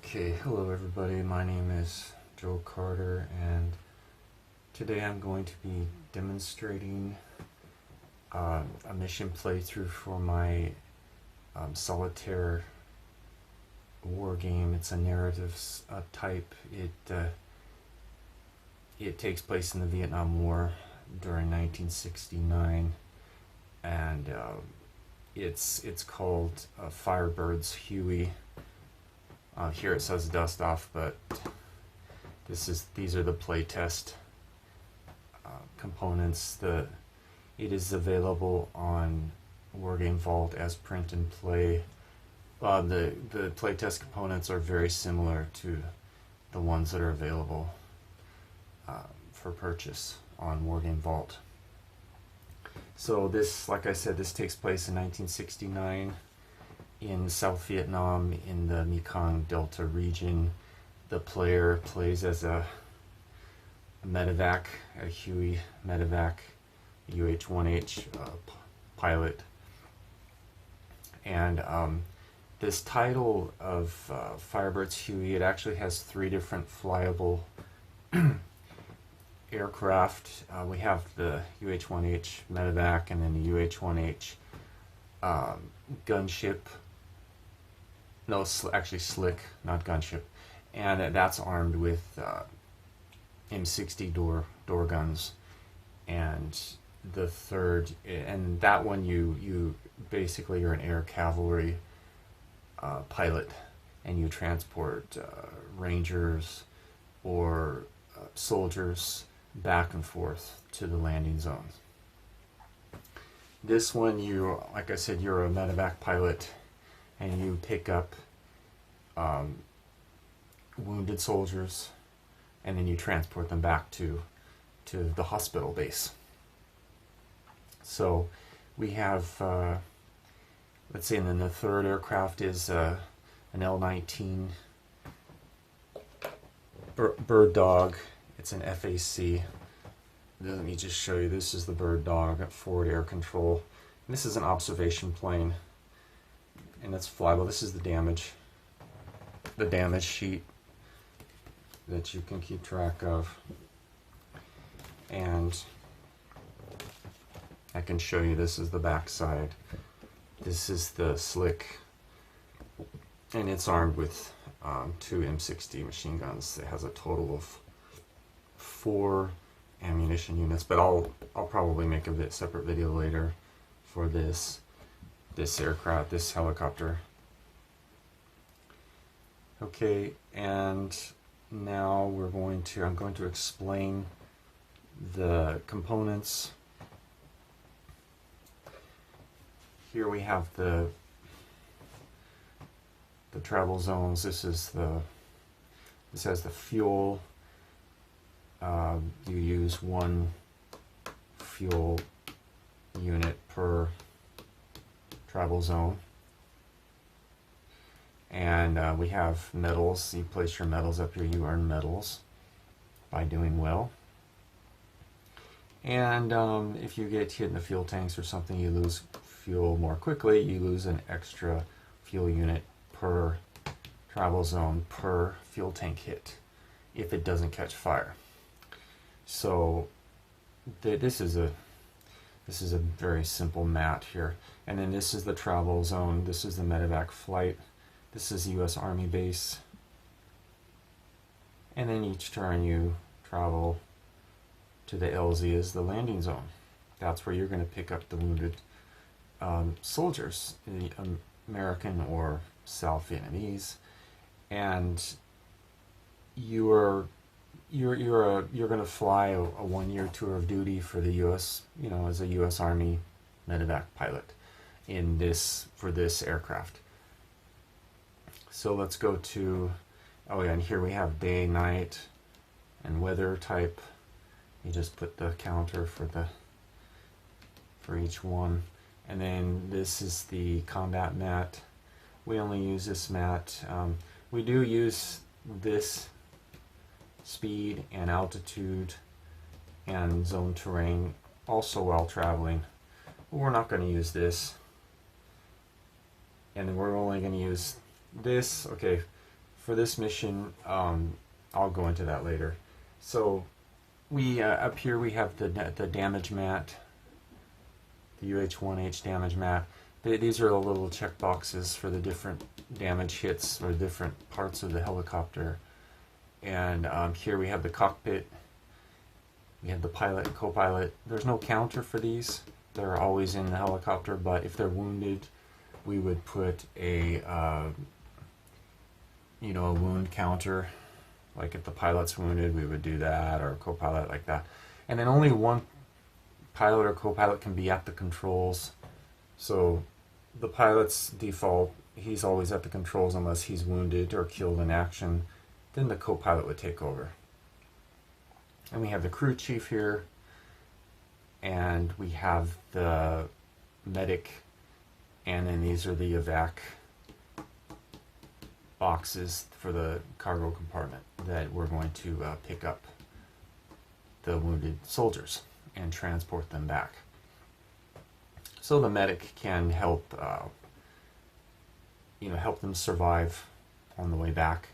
Okay, hello everybody, my name is Joe Carter and today I'm going to be demonstrating a mission playthrough for my solitaire war game. It's a narrative type. It takes place in the Vietnam War during 1969 and it's called Firebirds, Huey. Here it says Dust Off, but these are the playtest components. It is available on Wargame Vault as print and play. The playtest components are very similar to the ones that are available for purchase on Wargame Vault. So this, like I said, this takes place in 1969 in South Vietnam in the Mekong Delta region. The player plays as a medevac, a Huey medevac, UH-1H pilot. And this title of Firebirds Huey, it actually has three different flyable aircraft. We have the UH-1H medevac and then the UH-1H gunship. No, actually Slick, not gunship. And that's armed with M60 door guns. And the third, and that one you basically you're an air cavalry pilot, and you transport rangers or soldiers back and forth to the landing zones. This one, like I said, you're a medevac pilot, and you pick up wounded soldiers, and then you transport them back to the hospital base. So we have, let's say, and then the third aircraft is an L-19 Bird Dog. It's an FAC. Let me just show you. This is the Bird Dog at forward air control. And this is an observation plane, and it's flyable. This is the damage sheet that you can keep track of. And I can show you, this is the back side. This is the Slick, and it's armed with two M60 machine guns. It has a total of 4 ammunition units, but I'll probably make a separate video later for this aircraft, this helicopter. Okay, and now I'm going to explain the components. Here we have the travel zones. This has the fuel. You use 1 fuel unit per travel zone. And we have medals. You place your medals up here. You earn medals by doing well. And if you get hit in the fuel tanks or something, you lose fuel more quickly. You lose an extra fuel unit per travel zone per fuel tank hit if it doesn't catch fire. So this is a very simple map here. And then this is the travel zone. This is the medevac flight. This is U.S. Army base. And then each turn you travel to the LZ is the landing zone. That's where you're going to pick up the wounded soldiers, the American or South Vietnamese, and you're going to fly a 1-year tour of duty for the U.S. As a U.S. Army medevac pilot for this aircraft. So let's go to, oh yeah, and here we have day, night, and weather type. You just put the counter for each one. And then this is the combat mat. We only use this mat. We do use this speed and altitude and zone terrain also while traveling. But we're not going to use this. And we're only going to use this. Okay, for this mission, I'll go into that later. So we up here we have the damage mat, the UH-1H damage mat. These are the little check boxes for the different damage hits or different parts of the helicopter. And here we have the cockpit. We have the pilot and co-pilot. There's no counter for these. They're always in the helicopter, but if they're wounded, we would put a a wound counter. Like if the pilot's wounded, we would do that, or co-pilot like that. And then only one pilot or co-pilot can be at the controls. So the pilot's default, he's always at the controls unless he's wounded or killed in action. Then the co-pilot would take over. And we have the crew chief here, and we have the medic, and then these are the evac boxes for the cargo compartment that we're going to pick up the wounded soldiers and transport them back. So the medic can help help them survive on the way back,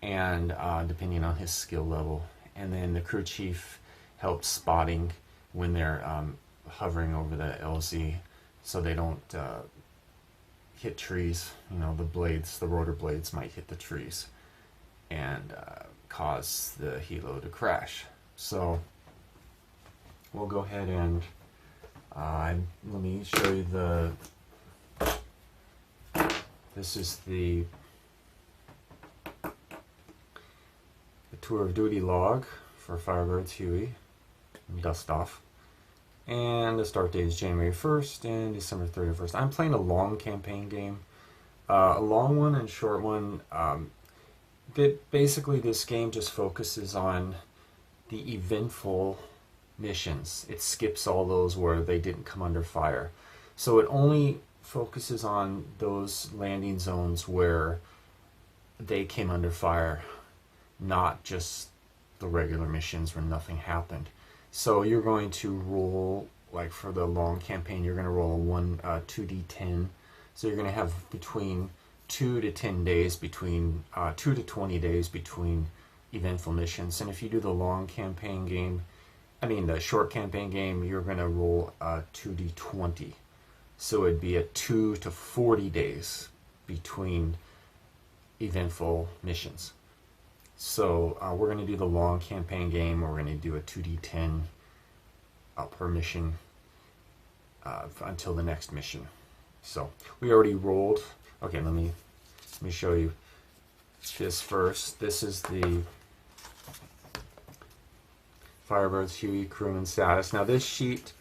and depending on his skill level. And then the crew chief helps spotting when they're hovering over the LZ, so they don't hit trees. The rotor blades might hit the trees and cause the helo to crash. So we'll go ahead and let me show you this is the tour of duty log for Firebirds Huey Dust Off. And the start date is January 1st and December 31st. I'm playing a long campaign game. A long one and short one. Basically, this game just focuses on the eventful missions. It skips all those where they didn't come under fire. So it only focuses on those landing zones where they came under fire, not just the regular missions where nothing happened. So you're going to roll, like for the long campaign, you're going to roll a 2d10. So you're going to have between 2 to 10 days between 2 to 20 days between eventful missions. And if you do the long campaign game, the short campaign game, you're going to roll 2d20. So it'd be 2 to 40 days between eventful missions. So we're going to do the long campaign game. We're going to do a 2d10 per mission until the next mission. So we already rolled. Okay, let me show you this first. This is the Firebirds Huey crewman status. Now this sheet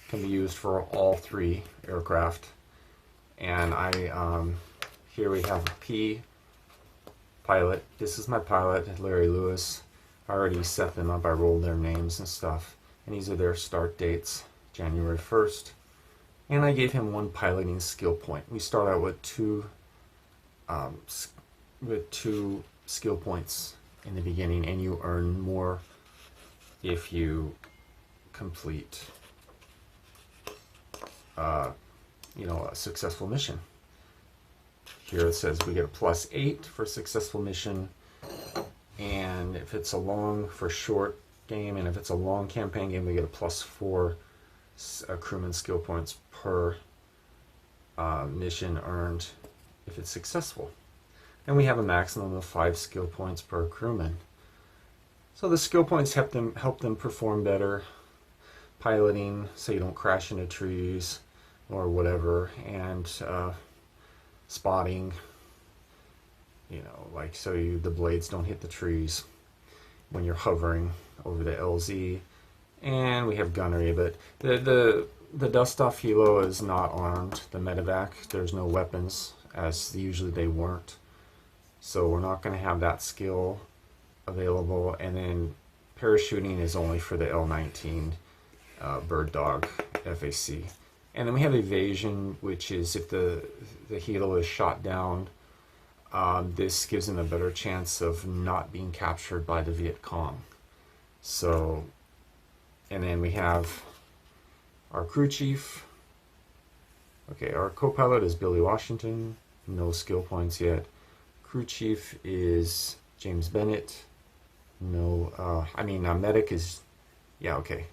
can be used for all 3 aircraft, and here we have a P pilot. This is my pilot, Larry Lewis. I already set them up. I rolled their names and stuff, and these are their start dates, January 1st. And I gave him 1 piloting skill point. We start out with 2 skill points in the beginning, and you earn more if you complete a successful mission. Here it says we get a +8 for successful mission, and if it's a long for short game, and if it's a long campaign game, we get a +4 crewman skill points per mission earned if it's successful. And we have a maximum of 5 skill points per crewman. So the skill points help them perform better piloting, so you don't crash into trees or whatever, and spotting, so the blades don't hit the trees when you're hovering over the LZ. And we have gunnery, but the Dust Off helo is not armed. The medevac, there's no weapons, as usually they weren't. So we're not going to have that skill available. And then parachuting is only for the L19 Bird Dog FAC. And then we have evasion, which is if the helo is shot down, this gives them a better chance of not being captured by the Viet Cong. So, and then we have our crew chief. Okay, our co-pilot is Billy Washington, no skill points yet. Crew chief is James Bennett. No, medic is, yeah, okay.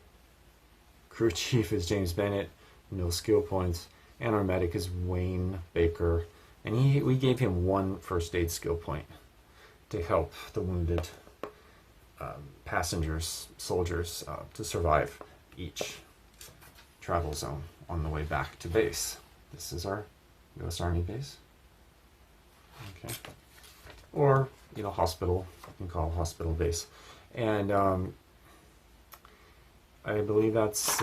Crew chief is James Bennett. No skill points. And our medic is Wayne Baker. And we gave him 1 first aid skill point to help the wounded passengers, soldiers, to survive each travel zone on the way back to base. This is our U.S. Army base. Okay. Or, hospital. You can call it hospital base. And I believe that's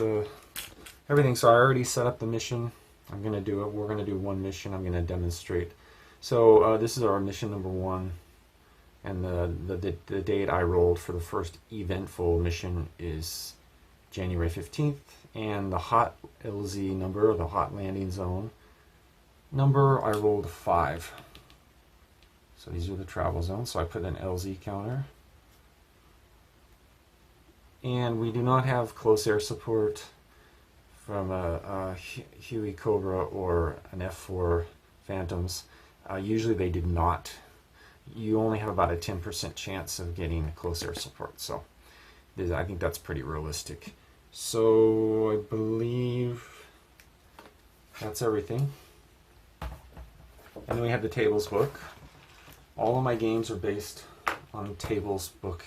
everything. So I already set up the mission. I'm going to do it. We're going to do one mission. I'm going to demonstrate. So this is our mission number 1. And the date I rolled for the first eventful mission is January 15th. And the hot LZ number, the hot landing zone number, I rolled 5. So these are the travel zones. So I put an LZ counter. And we do not have close air support from a Huey Cobra or an F4 Phantoms. Usually they did not. You only have about a 10% chance of getting close air support. So I think that's pretty realistic. So I believe that's everything. And then we have the tables book. All of my games are based on tables book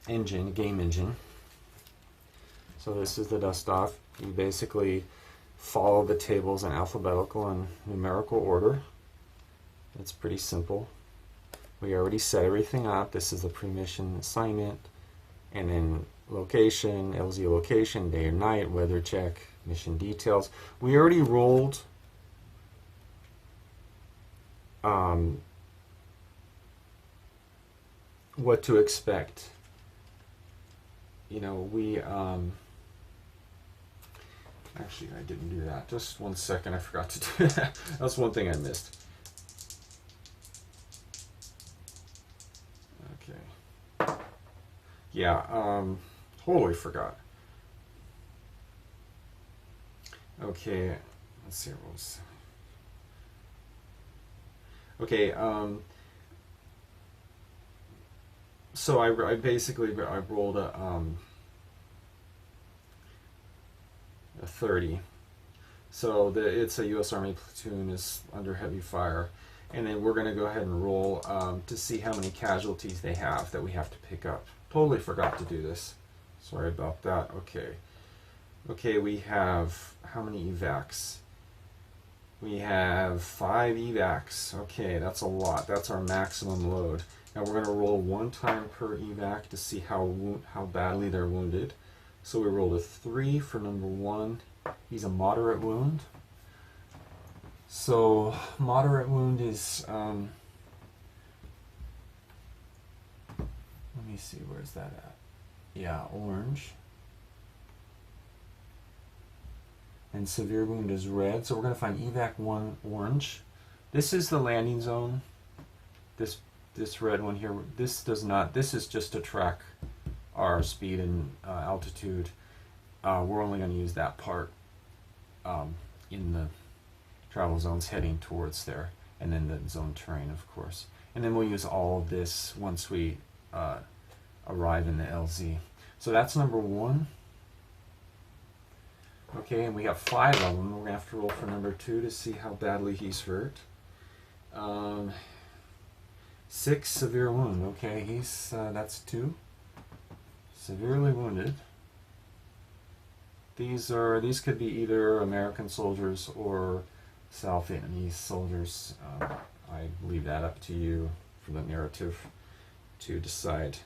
engine, game engine. So this is the Dust Off. You basically follow the tables in alphabetical and numerical order. It's pretty simple. We already set everything up. This is the pre-mission assignment, and then location, LZ location, day or night, weather check, mission details. We already rolled what to expect. Actually, I didn't do that. Just 1 second, I forgot to do that. That's one thing I missed. Okay. Yeah, totally forgot. Okay, let's see. Okay, so I rolled a 30. So it's a U.S. Army platoon is under heavy fire, and then we're going to go ahead and roll to see how many casualties they have that we have to pick up. Totally forgot to do this. Sorry about that. Okay, we have how many evacs? We have 5 evacs. Okay, that's a lot. That's our maximum load. Now we're going to roll 1 time per evac to see how badly they're wounded. So we rolled a 3 for number 1. He's a moderate wound. So moderate wound is, let me see, where's that at? Yeah, orange. And severe wound is red. So we're going to find evac 1 orange. This is the landing zone. This red one here. This is just to track our speed and altitude. We're only going to use that part in the travel zones heading towards there, and then the zone terrain, of course. And then we'll use all of this once we arrive in the LZ. So that's number 1. Okay, and we got 5 of them. We're going to have to roll for number 2 to see how badly he's hurt. 6 severe wound. Okay, that's 2. Severely wounded. These could be either American soldiers or South Vietnamese soldiers. I leave that up to you for the narrative to decide.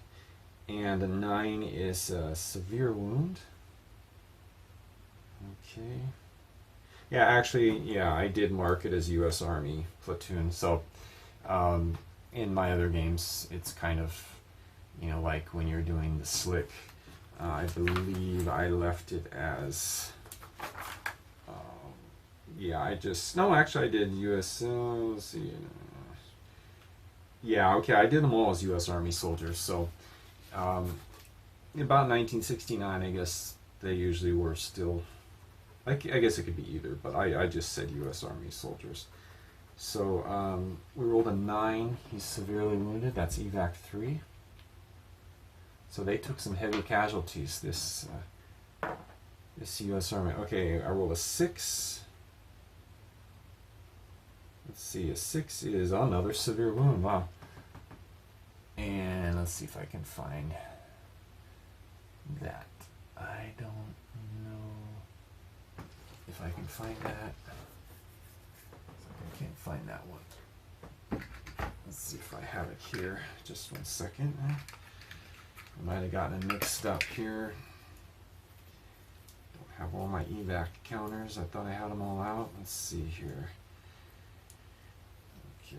And a 9 is a severe wound. Okay. Yeah, actually, I did mark it as U.S. Army platoon. So in my other games, it's kind of, like when you're doing the slick, I believe I left it as, I did U.S., let's see. Yeah, okay, I did them all as U.S. Army soldiers. So about 1969, I guess they usually were still, I guess it could be either, but I just said U.S. Army soldiers. So we rolled a 9. He's severely wounded. That's evac 3. So they took some heavy casualties, this U.S. Army. Okay, I rolled a 6. Let's see, a 6 is another severe wound. Wow. And let's see if I can find that. I don't know if I can find that. I can't find that one. Let's see if I have it here. Just 1 second. I might have gotten it mixed up here. Don't have all my evac counters. I thought I had them all out. Let's see here. Okay.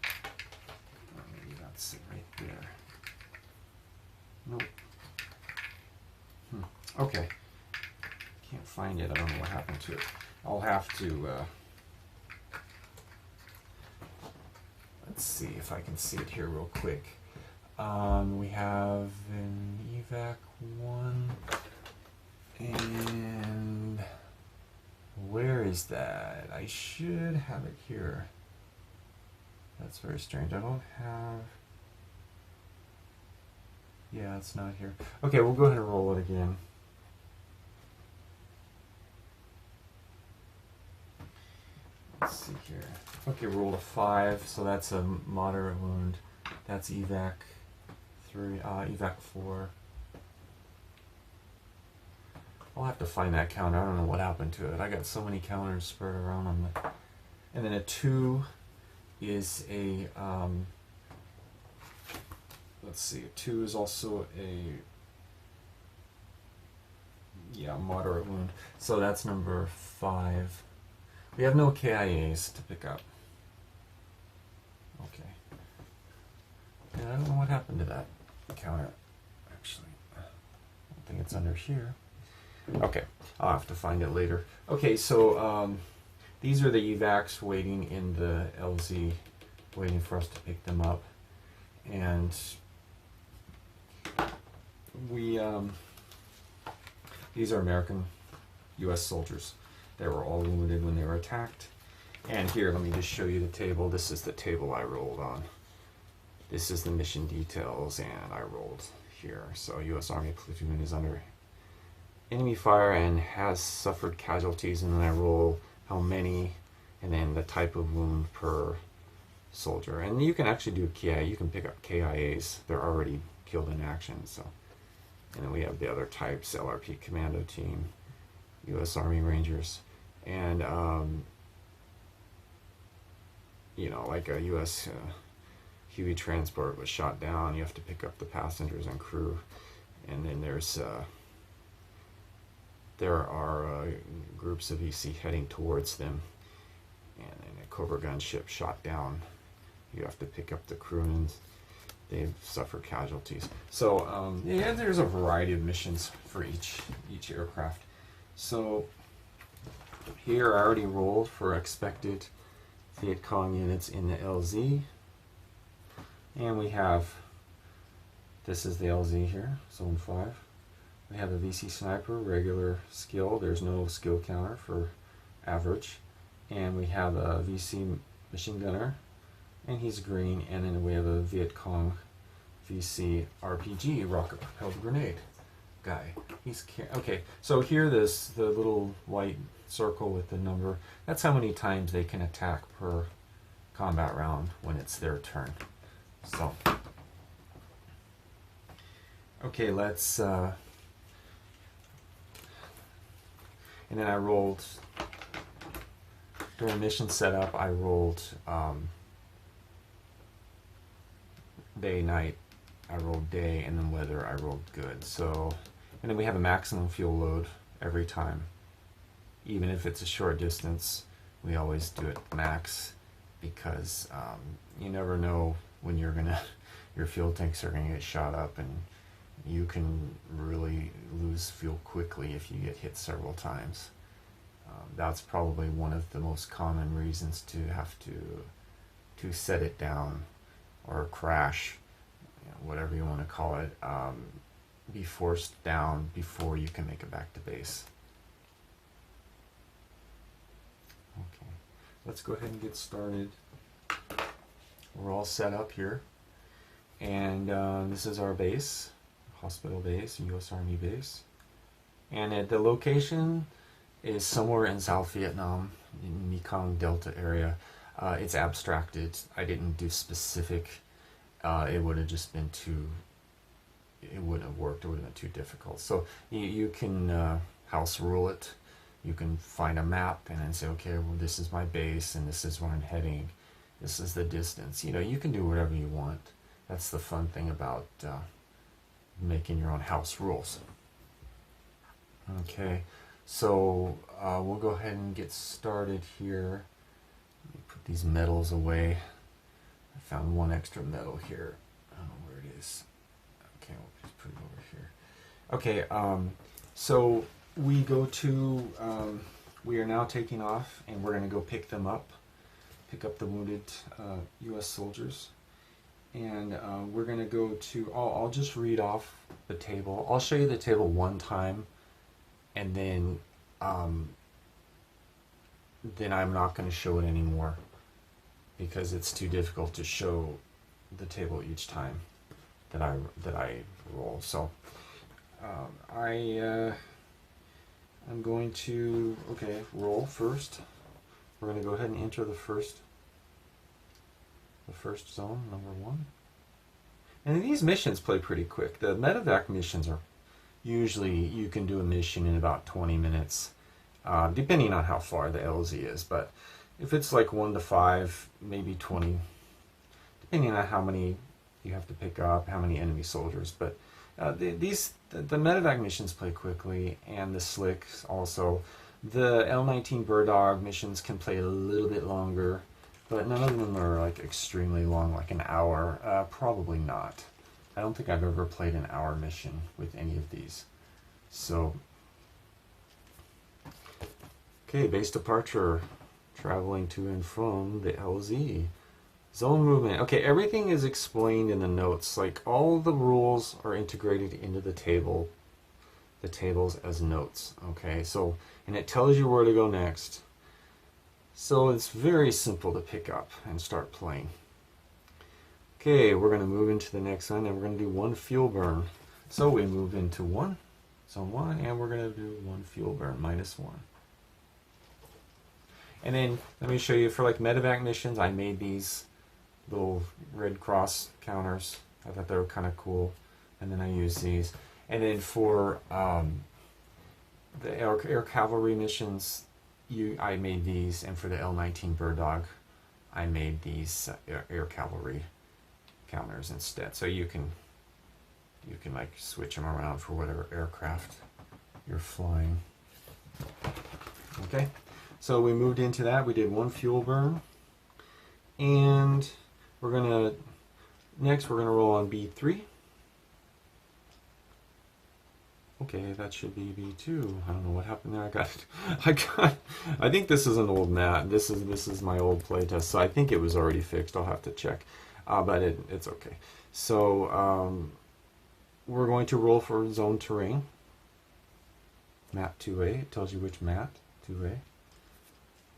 Oh, maybe that's it right there. Nope. Okay. Can't find it. I don't know what happened to it. I'll have to let's see if I can see it here real quick. We have an evac 1, and where is that? I should have it here. That's very strange. I don't have. Yeah, it's not here. Okay, we'll go ahead and roll it again. Let's see here. Okay, rolled a 5, so that's a moderate wound. That's evac 3, evac 4. I'll have to find that counter. I don't know what happened to it. I got so many counters spread around on the. And then a 2 is a. Let's see. A 2 is also a. Yeah, moderate wound. So that's number 5. We have no KIAs to pick up. Okay. Yeah, I don't know what happened to that counter, actually. I don't think it's under here. Okay, I'll have to find it later. Okay, so these are the evacs waiting in the LZ, waiting for us to pick them up. And we, these are American U.S. soldiers. They were all wounded when they were attacked. And here, let me just show you the table. This is the table I rolled on. This is the mission details, and I rolled here. So U.S. Army platoon is under enemy fire and has suffered casualties, and then I roll how many, and then the type of wound per soldier. And you can actually do KIA. You can pick up KIAs. They're already killed in action. So, and then we have the other types: LRP Commando Team, U.S. Army Rangers. And you know, like a U.S. Huey transport was shot down. You have to pick up the passengers and crew. And then there are groups of EC heading towards them. And then a Cobra gunship shot down. You have to pick up the crew, and they've suffered casualties. So yeah, there's a variety of missions for each aircraft. So here I already rolled for expected Viet Cong units in the LZ. And we have, this is the LZ here, Zone 5. We have a VC Sniper, regular skill. There's no skill counter for average. And we have a VC Machine Gunner, and he's green. And then we have a Viet Cong VC RPG, rocket propelled grenade guy. He's okay. So here, the little white circle with the number. That's how many times they can attack per combat round when it's their turn. So, okay, let's. And then I rolled during mission setup. I rolled day, night. I rolled day, and then weather. I rolled good. So. And then we have a maximum fuel load every time. Even if it's a short distance, we always do it max, because you never know when your fuel tanks are gonna get shot up, and you can really lose fuel quickly if you get hit several times. That's probably one of the most common reasons to have to set it down or crash, whatever you want to call it. Be forced down before you can make it back to base. Okay, let's go ahead and get started. We're all set up here, and this is our base, hospital base, U.S. Army base, and the location is somewhere in South Vietnam, in Mekong Delta area. It's abstracted. I didn't do specific. It would have just been too. It wouldn't have worked. It would have been too difficult. So you can house rule it. You can find a map and then say, okay, well, this is my base and this is where I'm heading. This is the distance. You know, you can do whatever you want. That's the fun thing about making your own house rules. Okay, so we'll go ahead and get started here. Let me put these medals away. I found one extra medal here. I don't know where it is. Okay, we'll just put it over here. Okay, so we go to, we are now taking off and we're going to go pick them up. Pick up the wounded U.S. soldiers, and we're going to go to, I'll just read off the table. I'll show you the table one time, and then I'm not going to show it anymore because it's too difficult to show the table each time that I roll. So I'm going to, okay, roll first. We're going to go ahead and enter the first zone, number 1. And these missions play pretty quick. The medevac missions are usually, you can do a mission in about 20 minutes, depending on how far the LZ is. But if it's like 1 to 5, maybe 20, depending on how many you have to pick up, how many enemy soldiers. But the medevac missions play quickly, and the slicks also. The L-19 Bird Dog missions can play a little bit longer, but none of them are like extremely long, like an hour. Probably not. I don't think I've ever played an hour mission with any of these. So, okay, base departure, traveling to and from the LZ. Zone movement. Okay, everything is explained in the notes. Like, all the rules are integrated into the table. The tables as notes. Okay, so, and it tells you where to go next. So it's very simple to pick up and start playing. Okay, we're going to move into the next one, and we're going to do 1 fuel burn. So we move into zone 1, and we're going to do 1 fuel burn, -1. And then let me show you, for like medevac missions, I made these little Red Cross counters. I thought they were kind of cool, and then I used these. And then for the air cavalry missions, I made these, and for the L-19 Bird Dog, I made these air cavalry counters instead. So you can like switch them around for whatever aircraft you're flying. Okay, so we moved into that. We did 1 fuel burn, and we're gonna roll on B3. Okay, that should be B2. I don't know what happened there. I think this is an old mat. This is my old playtest, so I think it was already fixed. I'll have to check, but it's okay. So we're going to roll for zone terrain. Map 2A. It tells you which map 2A.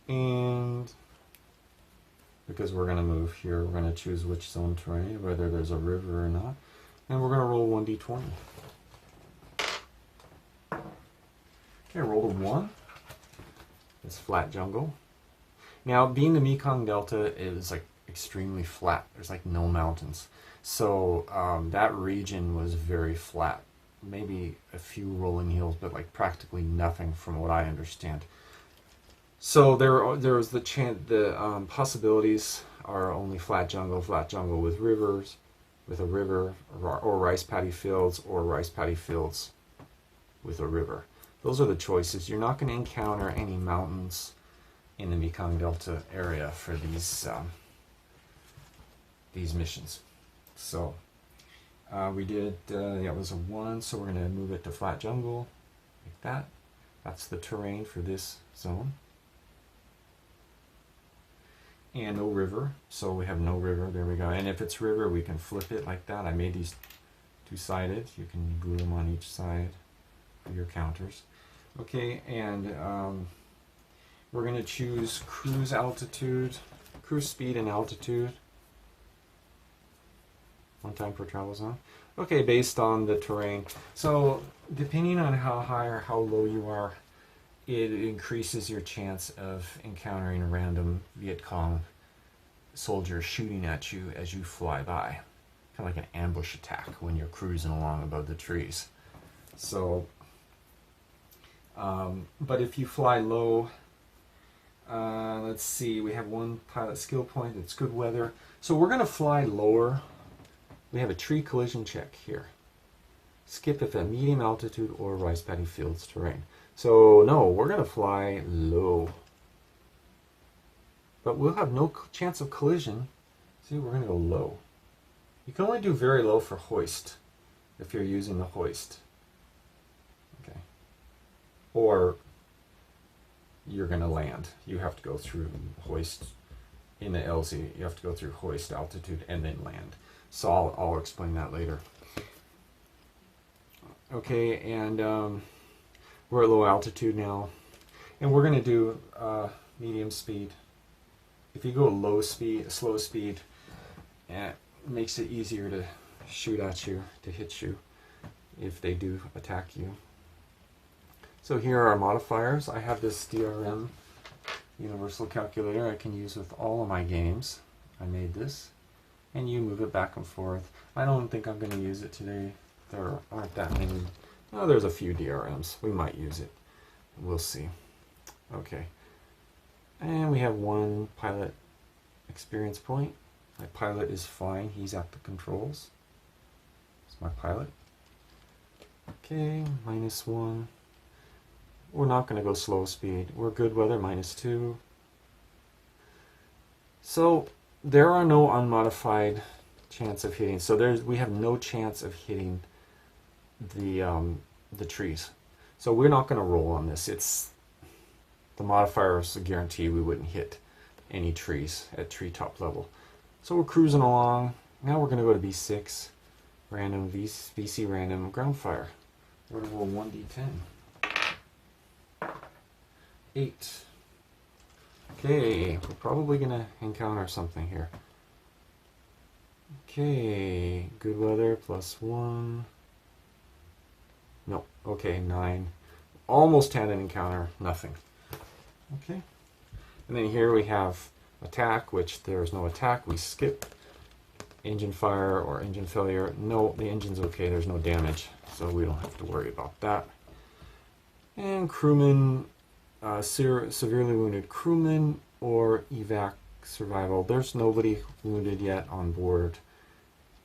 And because we're going to move here, we're going to choose which zone terrain, whether there's a river or not, and we're going to roll 1d20. Okay, roll a 1. It's flat jungle. Now, being the Mekong Delta, it is like extremely flat. There's like no mountains. So that region was very flat. Maybe a few rolling hills, but like practically nothing from what I understand. So there was the possibilities are only flat jungle with rivers, with a river, or rice paddy fields, or rice paddy fields with a river. Those are the choices. You're not going to encounter any mountains in the Mekong Delta area for these missions. So we did, it was a 1, so we're going to move it to flat jungle, like that. That's the terrain for this zone. And no river, so we have no river, there we go. And if it's river, we can flip it like that. I made these 2-sided. You can glue them on each side for your counters. Okay, and We're going to choose cruise altitude, cruise speed and altitude. 1 time per travel zone. Okay, based on the terrain. So depending on how high or how low you are, it increases your chance of encountering a random Viet Cong soldier shooting at you as you fly by. Kind of like an ambush attack when you're cruising along above the trees. So, but if you fly low, let's see, we have 1 pilot skill point, it's good weather. So we're going to fly lower. We have a tree collision check here. Skip if at medium altitude or rice paddy fields terrain. So no, we're going to fly low. But we'll have no chance of collision. See, we're going to go low. You can only do very low for hoist if you're using the hoist. Okay. Or you're going to land. You have to go through hoist in the LZ. You have to go through hoist altitude and then land. So I'll explain that later. Okay, and we're at low altitude now. And we're going to do medium speed. If you go low speed, slow speed, it makes it easier to shoot at you, to hit you, if they do attack you. So here are our modifiers. I have this DRM universal calculator I can use with all of my games. I made this. And you move it back and forth. I don't think I'm going to use it today. There aren't that many. Oh, there's a few DRMs. We might use it. We'll see. Okay. And we have 1 pilot experience point. My pilot is fine. He's at the controls. It's my pilot. Okay, -1. We're not going to go slow speed. We're good weather, -2. So there are no unmodified chance of hitting. So we have no chance of hitting the trees. So we're not going to roll on this. It's the modifier is a guarantee we wouldn't hit any trees at treetop level. So we're cruising along. Now we're going to go to B6, random VC random ground fire. We're going to roll 1d10. 8. Okay, we're probably going to encounter something here. Okay, good weather, +1. No, okay, 9. Almost had an encounter, nothing. Okay, and then here we have attack, which there's no attack, we skip. Engine fire or engine failure, no, the engine's okay, there's no damage, so we don't have to worry about that. And crewman, severely wounded crewman or evac survival. There's nobody wounded yet on board.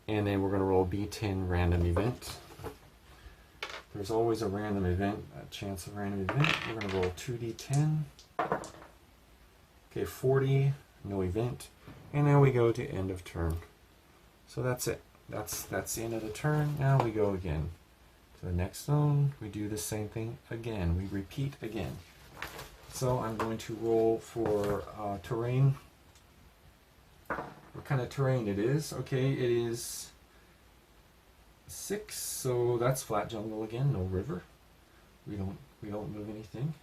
And then we're going to roll B10 random event. There's always a random event, a chance of random event. We're going to roll 2d10. Okay, 40, no event. And now we go to end of turn. So that's it. That's the end of the turn. Now we go again to the next zone. We do the same thing again. We repeat again. So I'm going to roll for terrain. What kind of terrain it is? Okay, it is 6, so that's flat jungle again, no river. We don't move anything.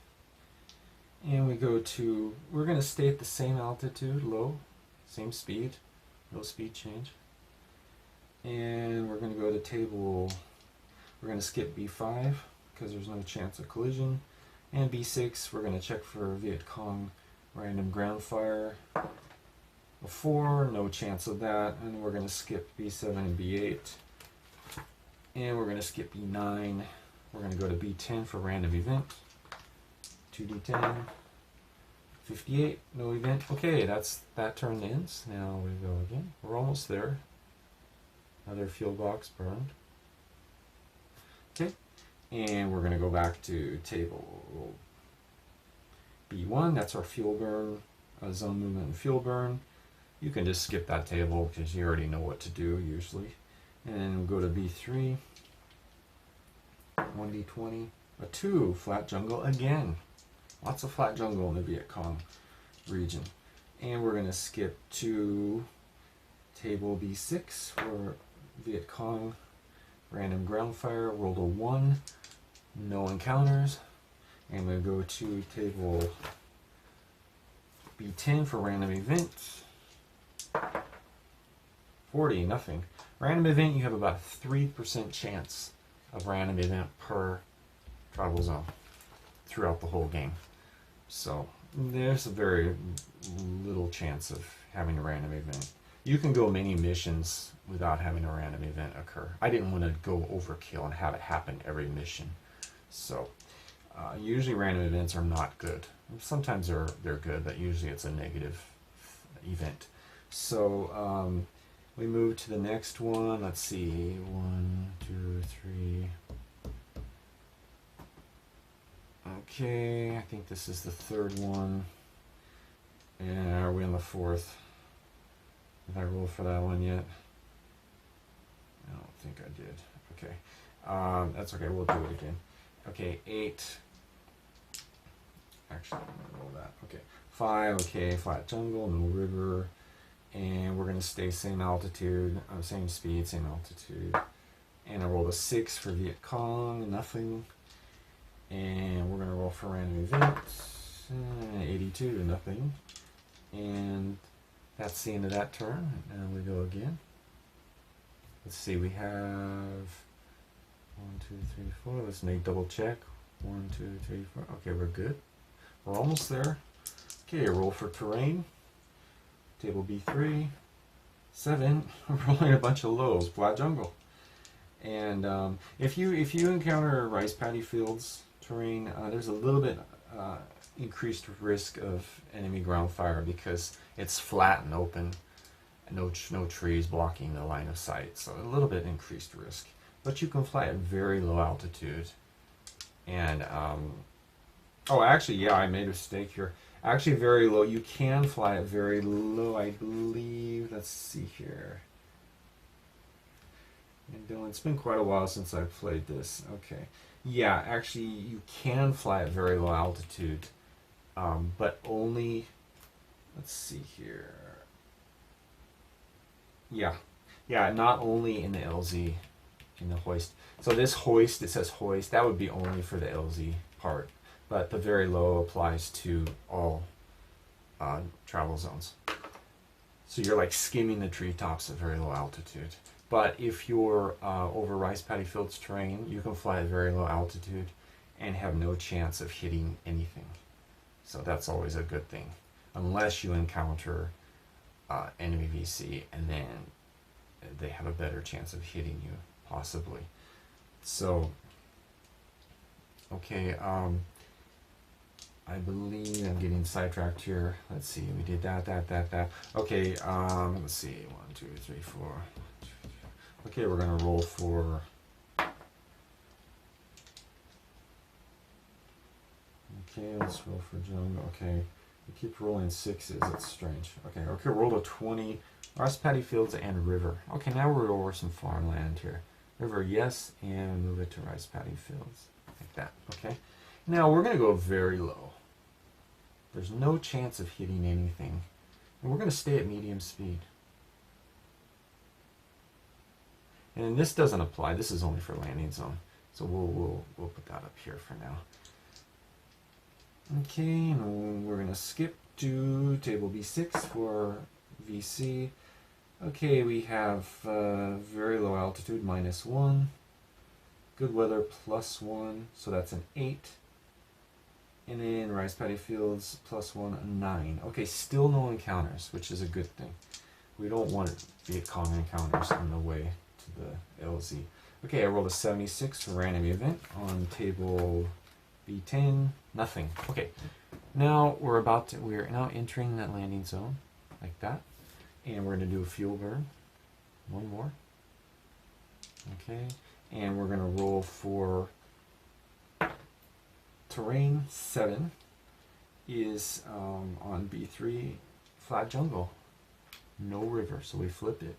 And we go to, we're going to stay at the same altitude, low, same speed, no speed change. And we're going to go to table, we're going to skip B5 because there's no chance of collision. And B6, we're going to check for Viet Cong random ground fire. A 4, no chance of that. And we're going to skip B7 and B8. And we're going to skip B9. We're going to go to B10 for random event. 2d10. 58, no event. Okay, that turn ends. Now we go again. We're almost there. Another fuel box burned. Okay, and we're going to go back to table B1. That's our fuel burn, zone movement and fuel burn. You can just skip that table because you already know what to do usually. And then we'll go to B3. 1d20. A 2, flat jungle again. Lots of flat jungle in the Viet Cong region. And we're going to skip to table B6 for Viet Cong random ground fire. Rolled a 1, no encounters. And we go to table B10 for random event. 40, nothing. Random event, you have about a 3% chance of random event per travel zone throughout the whole game. So there's a very little chance of having a random event. You can go many missions without having a random event occur. I didn't want to go overkill and have it happen every mission. So usually random events are not good. Sometimes they're good, but usually it's a negative event. So we move to the next one. Let's see, 1, 2, 3. Okay, I think this is the third one. And are we on the fourth? Did I roll for that one yet? I don't think I did. Okay, that's okay. We'll do it again. Okay, 8. Actually, I'm gonna roll that. Okay, 5. Okay, flat jungle, no river, and we're gonna stay same altitude, same speed, same altitude. And I rolled a 6 for Viet Cong, nothing. And we're gonna roll for random events. 82, nothing. And that's the end of that turn. And we go again. Let's see, we have 1, 2, 3, 4. Let's make double check. 1, 2, 3, 4. Okay, we're good. We're almost there. Okay, roll for terrain. Table B3. 7. We're rolling a bunch of lows. Flat jungle. And if you encounter rice paddy fields terrain, there's a little bit increased risk of enemy ground fire because it's flat and open, no trees blocking the line of sight, so a little bit increased risk. But you can fly at very low altitude. And oh, actually, yeah, I made a mistake here. Actually, very low. You can fly at very low, I believe. Let's see here. And Dylan, it's been quite a while since I've played this. Okay. Yeah, actually, you can fly at very low altitude, but only, let's see here. Yeah, not only in the LZ, in the hoist. So this hoist, it says hoist, that would be only for the LZ part, but the very low applies to all travel zones. So you're like skimming the treetops at very low altitude. But if you're over rice paddy fields terrain, you can fly at very low altitude and have no chance of hitting anything. So that's always a good thing, unless you encounter enemy VC, and then they have a better chance of hitting you, possibly. So, okay, I believe I'm getting sidetracked here. Let's see, we did that. Okay, let's see, 1, 2, 3, 4. Okay, we're gonna roll for. Okay, let's roll for jungle. Okay, we keep rolling 6s. It's strange. Okay, roll a 20. Rice paddy fields and river. Okay, now we're over some farmland here. River, yes, and move it to rice paddy fields like that. Okay, now we're gonna go very low. There's no chance of hitting anything, and we're gonna stay at medium speed. And this doesn't apply. This is only for landing zone. So we'll put that up here for now. Okay, and we're gonna skip to table B6 for VC. Okay, we have very low altitude, -1. Good weather, +1. So that's an 8. And then rice paddy fields, +1, 9. Okay, still no encounters, which is a good thing. We don't want Viet Cong encounters on the way to the LZ. Okay, I rolled a 76 for random event on table B10. Nothing. Okay, now we're now entering that landing zone, like that, and we're going to do a fuel burn. One more. Okay, and we're going to roll for terrain. 7 is on B3, flat jungle, no river, so we flip it.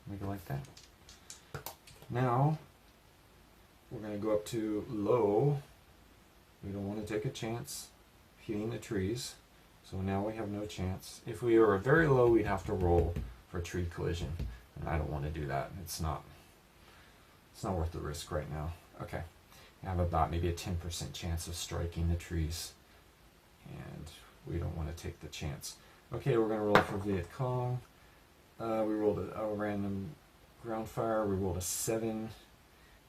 Make it like that. Now we're going to go up to low. We don't want to take a chance hitting the trees, so now we have no chance. If we were very low, we'd have to roll for tree collision, and I don't want to do that. It's not worth the risk right now. Okay, I have about maybe a 10% chance of striking the trees, and We don't want to take the chance. Okay, we're going to roll for Viet Cong. We rolled a random ground fire. We rolled a 7.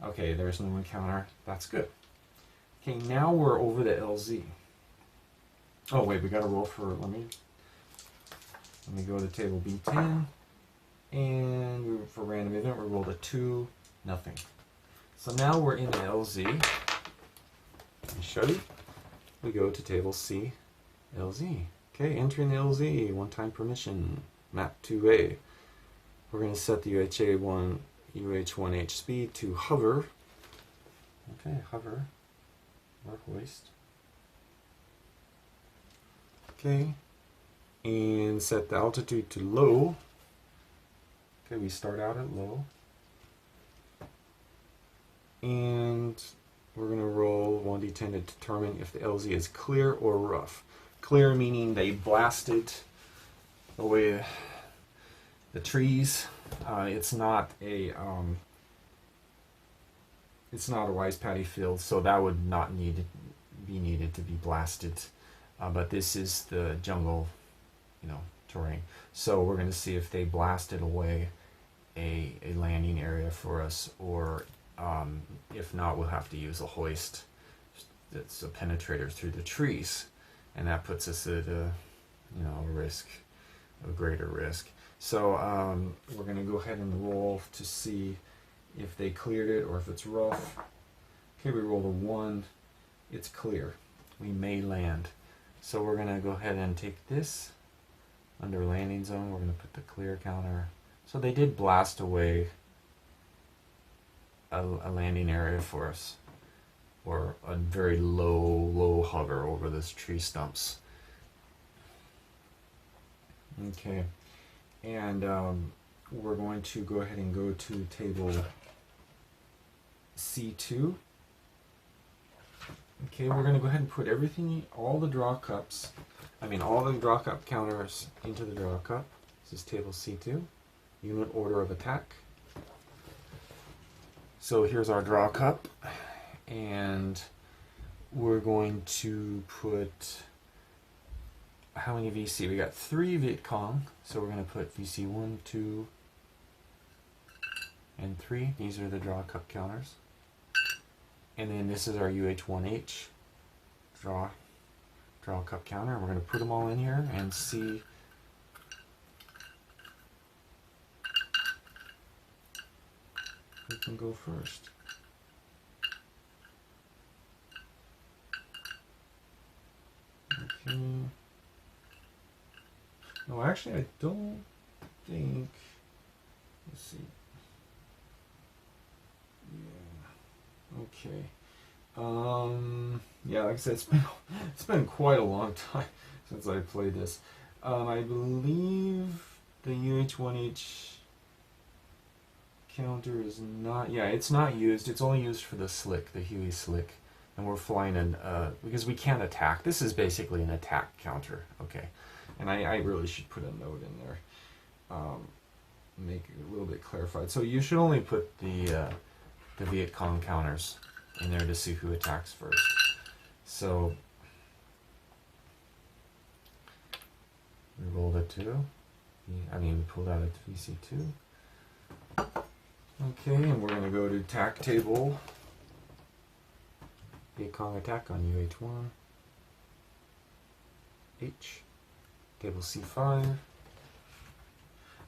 Okay, there's no encounter. That's good. Okay, now we're over the LZ. Oh wait, we got to roll for. Let me go to table B10, and for random event we rolled a 2. Nothing. So now we're in the LZ. Let me show you. We go to table C, LZ. Okay, entering the LZ, one-time permission, map 2A. We're going to set the UH1H speed to hover. Okay, hover, or hoist. Okay, and set the altitude to low. Okay, we start out at low. And we're going to roll 1d10 to determine if the LZ is clear or rough. Clear meaning they blasted away the trees. It's not a wise paddy field, so that would not be needed to be blasted. But this is the jungle, terrain. So we're going to see if they blasted away a landing area for us, or if not, we'll have to use a hoist that's a penetrator through the trees, and that puts us at a greater risk. So we're going to go ahead and roll to see if they cleared it or if it's rough. Okay, we rolled a 1. It's clear. We may land. So we're going to go ahead and take this under landing zone. We're going to put the clear counter. So they did blast away a landing area for us, or a very low hover over those tree stumps. Okay, and we're going to go ahead and go to table C2. Okay, we're going to go ahead and put all the draw cup counters into the draw cup. This is table C2, unit order of attack. So here's our draw cup, and we're going to put, how many VC? We got 3 Viet Cong, so we're going to put VC 1, 2, and 3. These are the draw cup counters. And then this is our UH1H draw cup counter. We're going to put them all in here and see who can go first. Okay. No, actually, I don't think. Let's see. Yeah. Okay. Yeah, like I said, it's been quite a long time since I played this. I believe the UH1H counter is not. Yeah, it's not used. It's only used for the slick, the Huey slick, and we're flying in because we can't attack. This is basically an attack counter. Okay, and I really should put a note in there, make it a little bit clarified. So you should only put the Viet Cong counters in there to see who attacks first. So we rolled a 2. We pulled out a VC2. Okay, and we're going to go to attack table. Viet Cong attack on UH1. H. Table C5.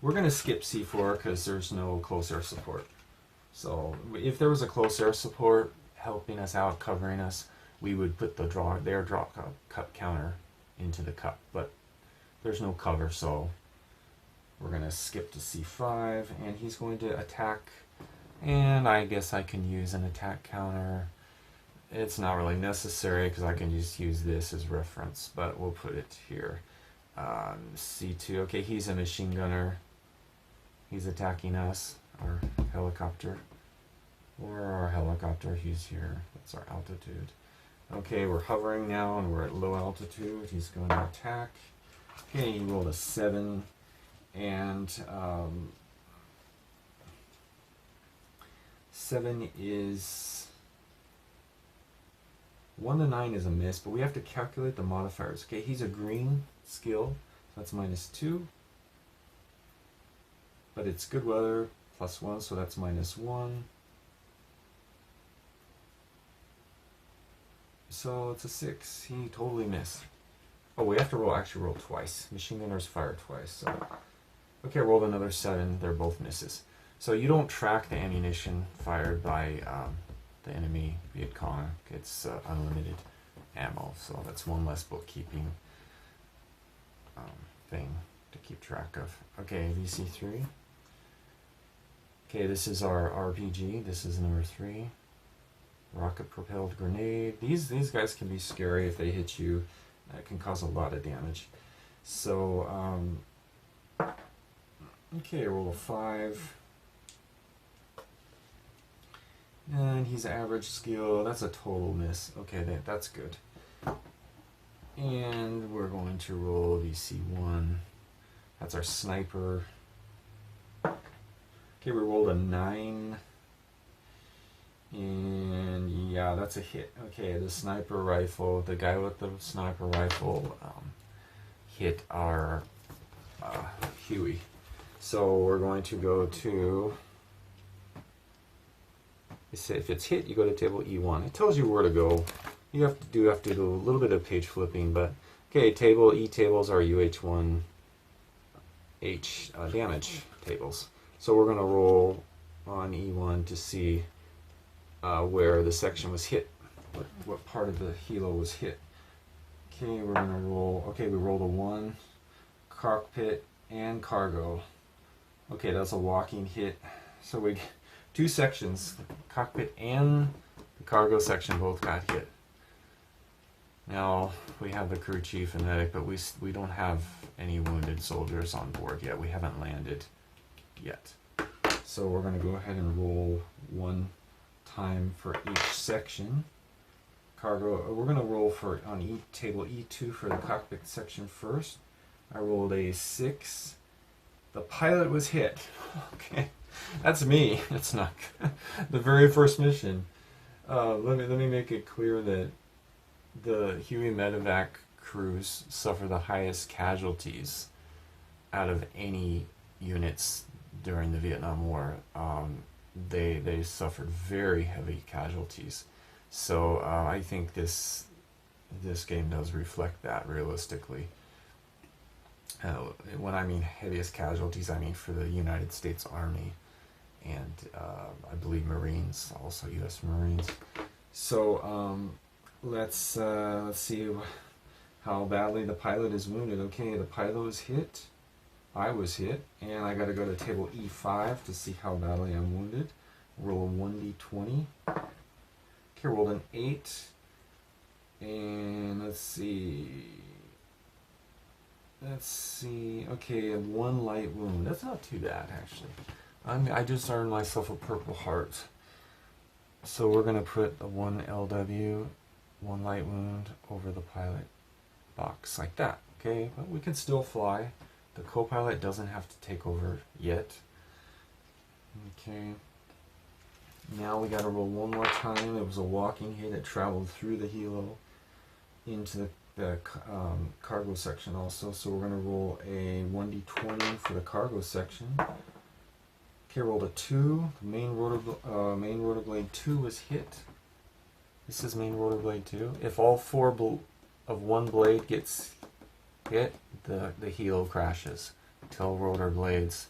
We're going to skip C4 because there's no close air support. So if there was a close air support helping us out, covering us, we would put their draw cup counter into the cup. But there's no cover, so we're going to skip to C5, and he's going to attack. And I guess I can use an attack counter. It's not really necessary because I can just use this as reference, but we'll put it here. C2. Okay, he's a machine gunner. He's attacking us, our helicopter. Or our helicopter, he's here. That's our altitude. Okay, we're hovering now and we're at low altitude. He's going to attack. Okay, he rolled a 7. And 7 is 1 to 9 is a miss, but we have to calculate the modifiers. Okay, he's a green skill, so that's -2. But it's good weather, +1, so that's -1. So it's a 6. He totally missed. Oh, we have to actually roll twice. Machine gunners fire twice. So. Okay, rolled another 7. They're both misses. So you don't track the ammunition fired by the enemy Viet Cong. It's unlimited ammo, so that's one less bookkeeping thing to keep track of. Okay, VC3. Okay, this is our RPG. This is number 3. Rocket-propelled grenade. These guys can be scary if they hit you. It can cause a lot of damage. So, okay, roll a 5. And he's average skill. That's a total miss. Okay, that's good. And we're going to roll VC1. That's our sniper. Okay, we rolled a 9. And yeah, that's a hit. Okay, the sniper rifle, the guy with the sniper rifle hit our Huey. So we're going to go to, if it's hit, you go to table E1. It tells you where to go. You have to do a little bit of page flipping, but okay, E tables are UH1 damage tables. So we're going to roll on E1 to see where the section was hit, what part of the helo was hit. Okay, we're going to roll, okay, we rolled a 1, cockpit and cargo. Okay, that's a walking hit. So we, 2 sections, the cockpit and the cargo section both got hit. Now, we have the crew chief and medic, but we don't have any wounded soldiers on board yet. We haven't landed yet. So we're going to go ahead and roll 1 time for each section. Cargo, we're going to roll for on table E2 for the cockpit section first. I rolled a 6. The pilot was hit. Okay, that's me. It's not the very first mission. Let me make it clear that the Huey medevac crews suffer the highest casualties out of any units during the Vietnam War. They suffered very heavy casualties. So I think this game does reflect that realistically. When I mean heaviest casualties, I mean for the United States Army and I believe Marines, also U.S. Marines. So let's see how badly the pilot is wounded. Okay, the pilot was hit. I was hit, and I got to go to table E5 to see how badly I'm wounded. Roll a 1d20. Okay, rolled an 8. And let's see. Okay, 1 light wound. That's not too bad, actually. I just earned myself a Purple Heart. So we're going to put a 1 LW, 1 light wound over the pilot box, like that. Okay, but we can still fly. The co-pilot doesn't have to take over yet. Okay. Now we got to roll 1 more time. It was a walking hit. It traveled through the helo into the cargo section also. So we're going to roll a 1d20 for the cargo section. Okay, rolled a 2. The main rotor blade 2 was hit. This is main rotor blade 2. If all 4 of 1 blade gets hit, the helo crashes. Tail rotor blades,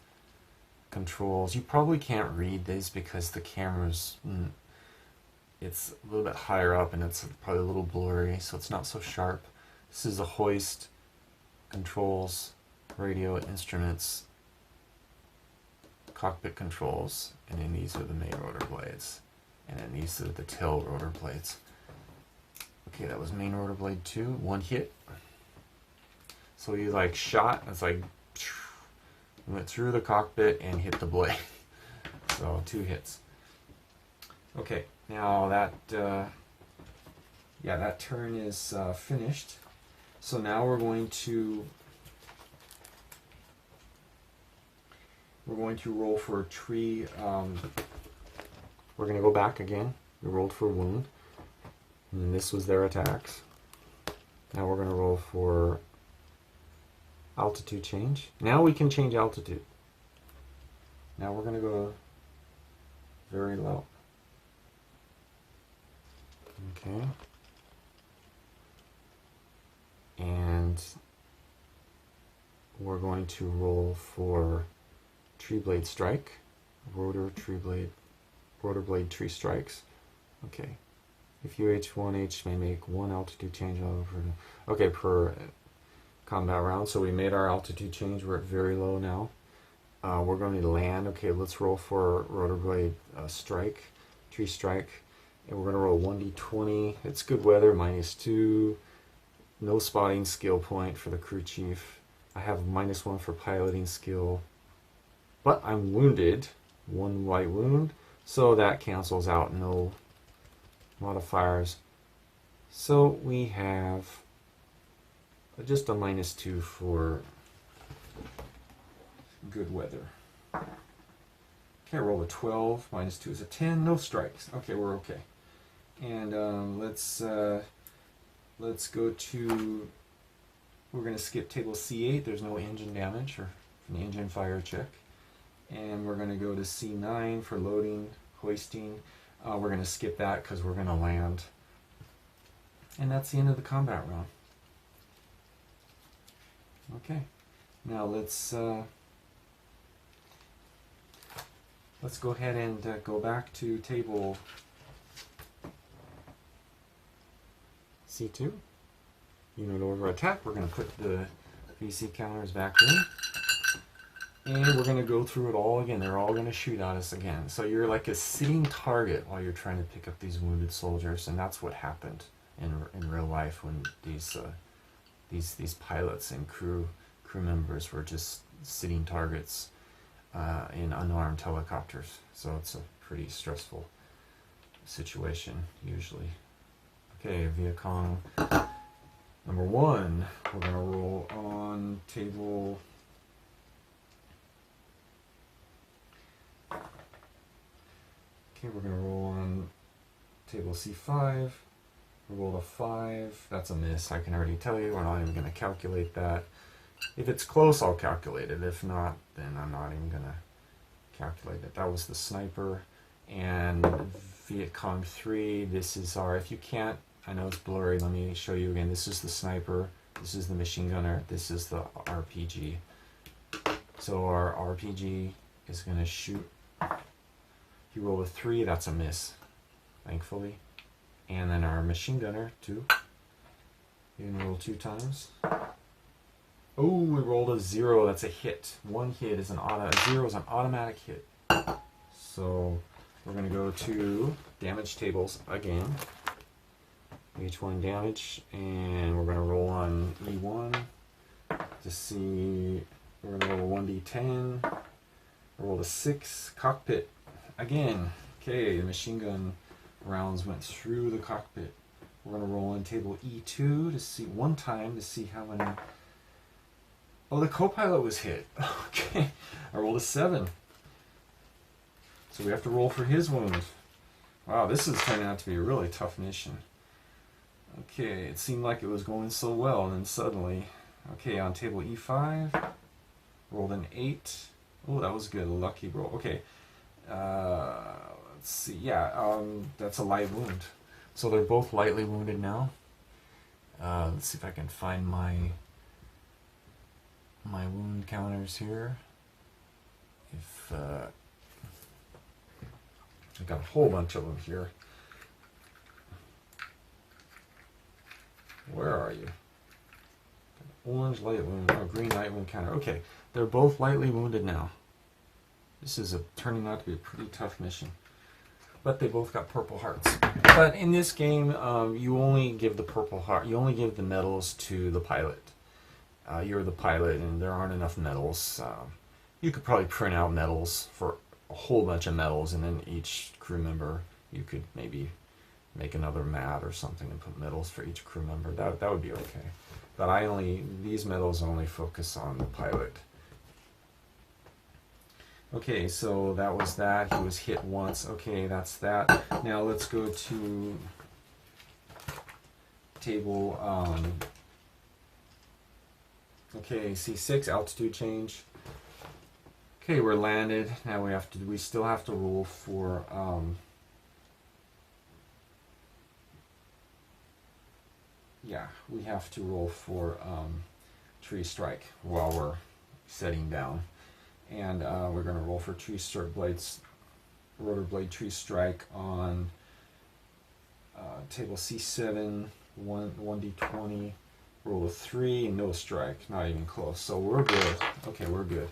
controls. You probably can't read these because the camera's it's a little bit higher up and it's probably a little blurry, so it's not so sharp. This is a hoist, controls, radio, instruments, cockpit controls, and then these are the main rotor blades, and then these are the tail rotor blades. Okay, that was main rotor blade 2, 1 hit. So you like shot, it's like went through the cockpit and hit the blade. So 2 hits. Okay, now that that turn is finished. So now we're going to roll for a tree. We're going to go back again. We rolled for a wound. And this was their attacks. Now we're going to roll for altitude change. Now we can change altitude. Now we're going to go very low. Okay. And we're going to roll for tree blade strike. Rotor blade tree strikes. Okay. If you H1H may make one altitude change per combat round. So we made our altitude change. We're at very low now. We're going to land. Okay, let's roll for rotor blade strike, tree strike. And we're going to roll 1d20. It's good weather, -2. No spotting skill point for the crew chief. I have -1 for piloting skill. But I'm wounded. 1 white wound. So that cancels out no modifiers. So we have just a -2 for good weather. Okay, roll a 12. -2 is a 10. No strikes. Okay, we're okay. And let's go to. We're going to skip table C8. There's no engine damage or an engine fire check. And we're going to go to C9 for loading, hoisting. We're going to skip that because we're going to land. And that's the end of the combat round. Okay. Now let's go ahead and go back to table C2. Unit order attack. We're going to put the VC counters back in. And we're going to go through it all again. They're all going to shoot at us again. So you're like a sitting target while you're trying to pick up these wounded soldiers, and that's what happened in real life when these pilots and crew members were just sitting targets in unarmed helicopters. So it's a pretty stressful situation usually. Okay, Vietcong number 1. We're going to roll on table. Okay, we're going to roll on table C5. We rolled a 5. That's a miss. I can already tell you. We're not even going to calculate that. If it's close, I'll calculate it. If not, then I'm not even going to calculate it. That was the sniper. And Vietcong 3, this is our, if you can't, I know it's blurry, let me show you again. This is the sniper. This is the machine gunner. This is the RPG. So our RPG is going to shoot. If you roll a 3, that's a miss, thankfully. And then our machine gunner, 2. You can roll 2 times. Oh, we rolled a 0. That's a hit. 1 hit is an auto. 0 is an automatic hit. So we're going to go to damage tables again. H1 damage, and we're going to roll on E1 to see. We're going to roll a 1d10. Roll a 6. Cockpit again. Okay, the machine gun rounds went through the cockpit. We're going to roll on table E2 to see one time to see how many. Oh, the co-pilot was hit. Okay, I rolled a 7. So we have to roll for his wound. Wow, this is turning out to be a really tough mission. Okay, it seemed like it was going so well, and then suddenly, okay, on table E5, rolled an 8. Oh, that was good, a lucky roll. Okay, let's see, yeah, that's a light wound. So they're both lightly wounded now. Let's see if I can find my wound counters here. If I got a whole bunch of them here. Where are you? Orange light wound, oh, green light wound counter. Okay, they're both lightly wounded now. This is turning out to be a pretty tough mission. But they both got purple hearts. But in this game, you only give the purple heart. You only give the medals to the pilot. You're the pilot, and there aren't enough medals. You could probably print out medals for a whole bunch of medals, and then each crew member, you could maybe make another mat or something and put medals for each crew member. That would be okay. But these medals only focus on the pilot. Okay, so that was that. He was hit once. Okay, that's that. Now let's go to table. Okay, C6 altitude change. Okay, we're landed. Now we still have to roll for we have to roll for tree strike while we're setting down, and we're going to roll for tree strike blades, rotor blade tree strike on table C7, 1d20, roll a 3, no strike, not even close. So we're good. Okay, we're good.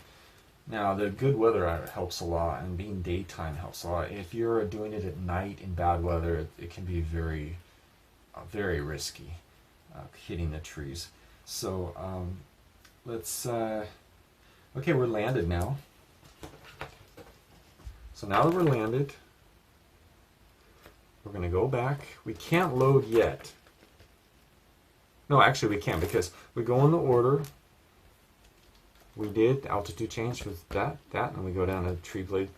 Now the good weather helps a lot, and being daytime helps a lot. If you're doing it at night in bad weather, it can be very, very risky hitting the trees. So let's. Okay, we're landed now. So now that we're landed, we're going to go back. We can't load yet. No, actually we can, because we go in the order. We did altitude change with that, and we go down to tree blade,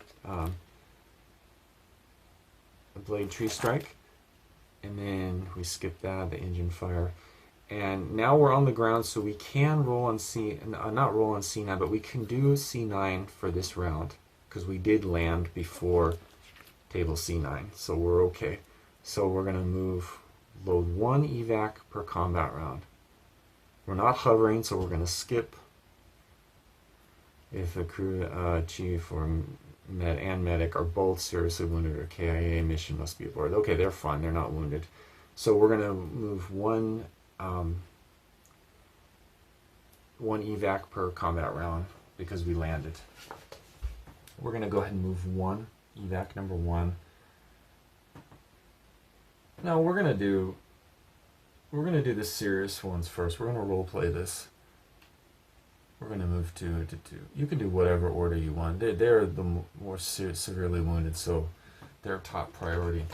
blade tree strike, and then we skip that, the engine fire, and now we're on the ground, so we can roll on not roll on C9, but we can do C9 for this round because we did land before table C9, so we're okay. So we're going to load 1 evac per combat round. We're not hovering, so we're going to skip. If a crew chief or medic are both seriously wounded or KIA, mission must be aborted. Okay, they're fine. They're not wounded. So we're going to move one evac per combat round because we landed. We're going to go ahead and move 1 evac number 1. Now we're going to do the serious ones first. We're going to role play this. We're going to move 2 to 2. You can do whatever order you want. They're the more severely wounded, so they're top priority.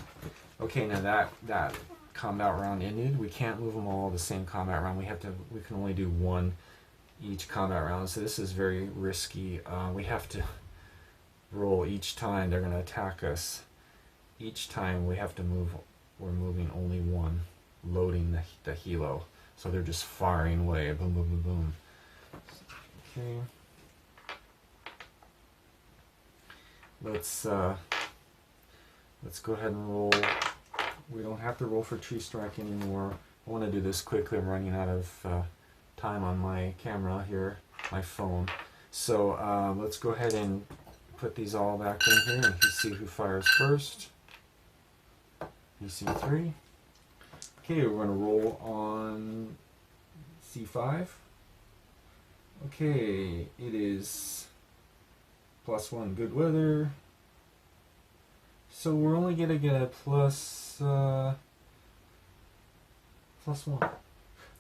Okay, now that combat round ended. We can't move them all the same combat round. We can only do 1 each combat round. So this is very risky. We have to roll each time they're going to attack us. Each time we have to move. We're moving only 1, loading the helo. So they're just firing away. Boom, boom, boom, boom. Okay. Let's go ahead and roll. We don't have to roll for tree strike anymore. I want to do this quickly. I'm running out of time on my camera here, my phone. So let's go ahead and put these all back in here and see who fires first. PC3. Okay, we're going to roll on C5. Okay, it is +1 good weather. So we're only going to get a +1.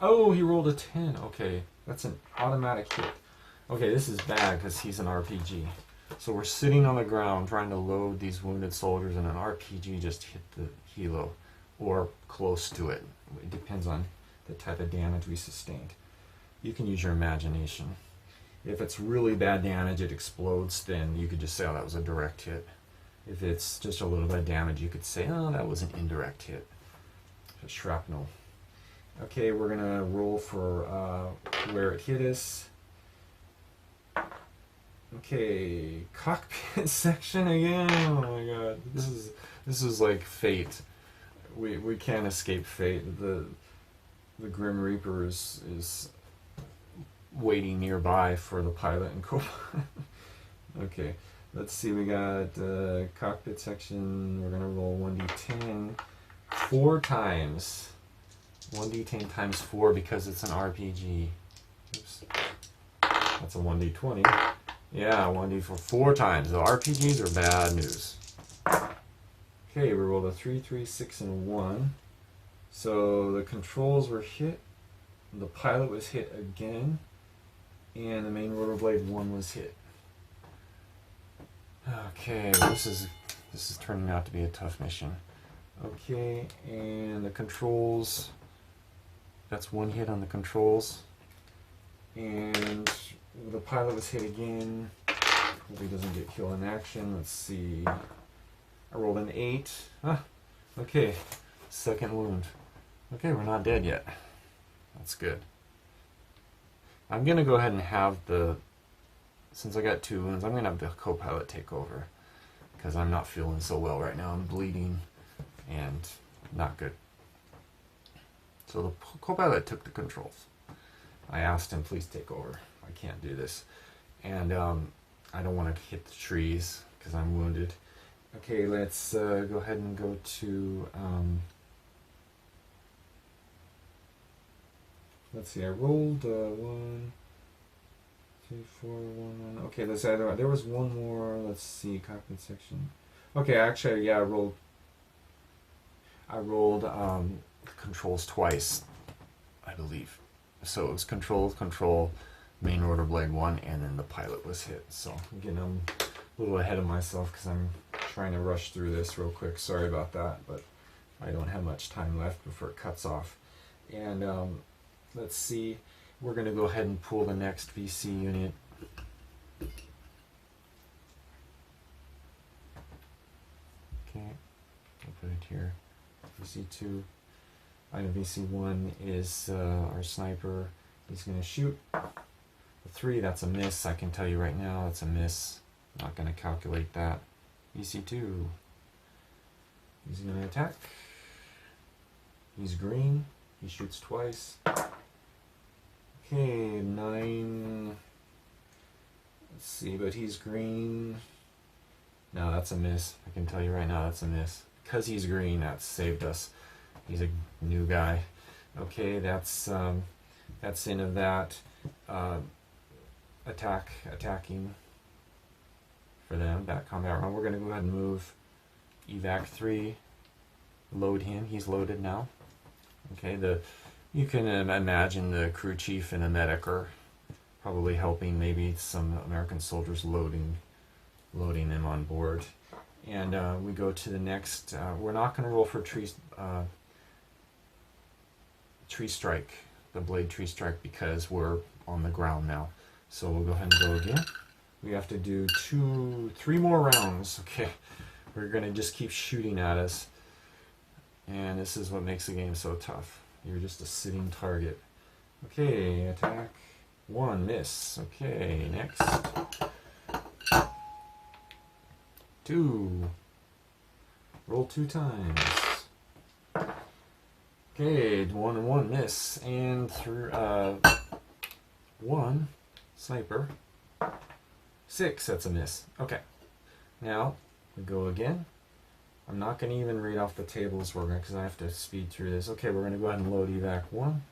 Oh, he rolled a 10. Okay, that's an automatic hit. Okay, this is bad because he's an RPG. So we're sitting on the ground trying to load these wounded soldiers, and an RPG just hit the helo, or close to it. It depends on the type of damage we sustained. You can use your imagination. If it's really bad damage, it explodes, then you could just say, oh, that was a direct hit. If it's just a little bit of damage, you could say, oh, that was an indirect hit. Just shrapnel. Okay, we're going to roll for where it hit us. Okay, cockpit section again. Oh my god, this is like fate. We can't escape fate. The Grim Reaper is waiting nearby for the pilot and co-pilot. Okay, let's see. We got cockpit section. We're gonna roll 1d10 4 times. 1d10 times 4 because it's an RPG. Oops, that's a 1d20. Yeah, 1d for 4 times. The RPGs are bad news. Okay, we rolled a 3, 3, 6, and 1. So the controls were hit. The pilot was hit again. And the main rotor blade 1 was hit. Okay, this is turning out to be a tough mission. Okay, and the controls. That's 1 hit on the controls. And the pilot was hit again. Hope he doesn't get killed in action. Let's see. I rolled an 8. Ah, okay. 2nd wound. Okay, we're not dead yet. That's good. I'm going to go ahead and have since I got 2 wounds, I'm going to have the co-pilot take over. Because I'm not feeling so well right now. I'm bleeding and not good. So the co-pilot took the controls. I asked him, please take over. I can't do this. And I don't want to hit the trees because I'm wounded. Okay, let's go ahead and go to... let's see, I rolled 1, 2, 4, 1, 1. Okay, let's add. There was one more. Let's see, cockpit section. Okay, actually, yeah, I rolled controls twice, I believe. So it was control, main rotor blade 1, and then the pilot was hit. So again, I'm a little ahead of myself because I'm trying to rush through this real quick. Sorry about that, but I don't have much time left before it cuts off. And let's see. We're going to go ahead and pull the next VC unit. Okay, I'll put it here. VC2. Item VC1 is our sniper. He's going to shoot. The 3, that's a miss. I can tell you right now, it's a miss. Not going to calculate that. VC2. He's going to attack. He's green. He shoots twice. Okay, 9. Let's see, but he's green. No, that's a miss. I can tell you right now that's a miss. Because he's green, that saved us. He's a new guy. Okay, that's end of that. Attacking for them. That combat round. We're going to go ahead and move evac 3. Load him. He's loaded now. Okay, you can imagine the crew chief and the medic are probably helping maybe some American soldiers loading them on board. And we go to the next. We're not going to roll for tree strike, the blade tree strike, because we're on the ground now. So we'll go ahead and go again. We have to do 3 more rounds. Okay, we're going to just keep shooting at us. And this is what makes the game so tough. You're just a sitting target. Okay, attack 1, miss. Okay, next. 2. Roll 2 times. Okay, 1 and 1, miss. And through 1, sniper. 6, that's a miss. Okay, now we go again. I'm not going to even read off the tables because I have to speed through this. Okay, we're going to go ahead and load evac 1.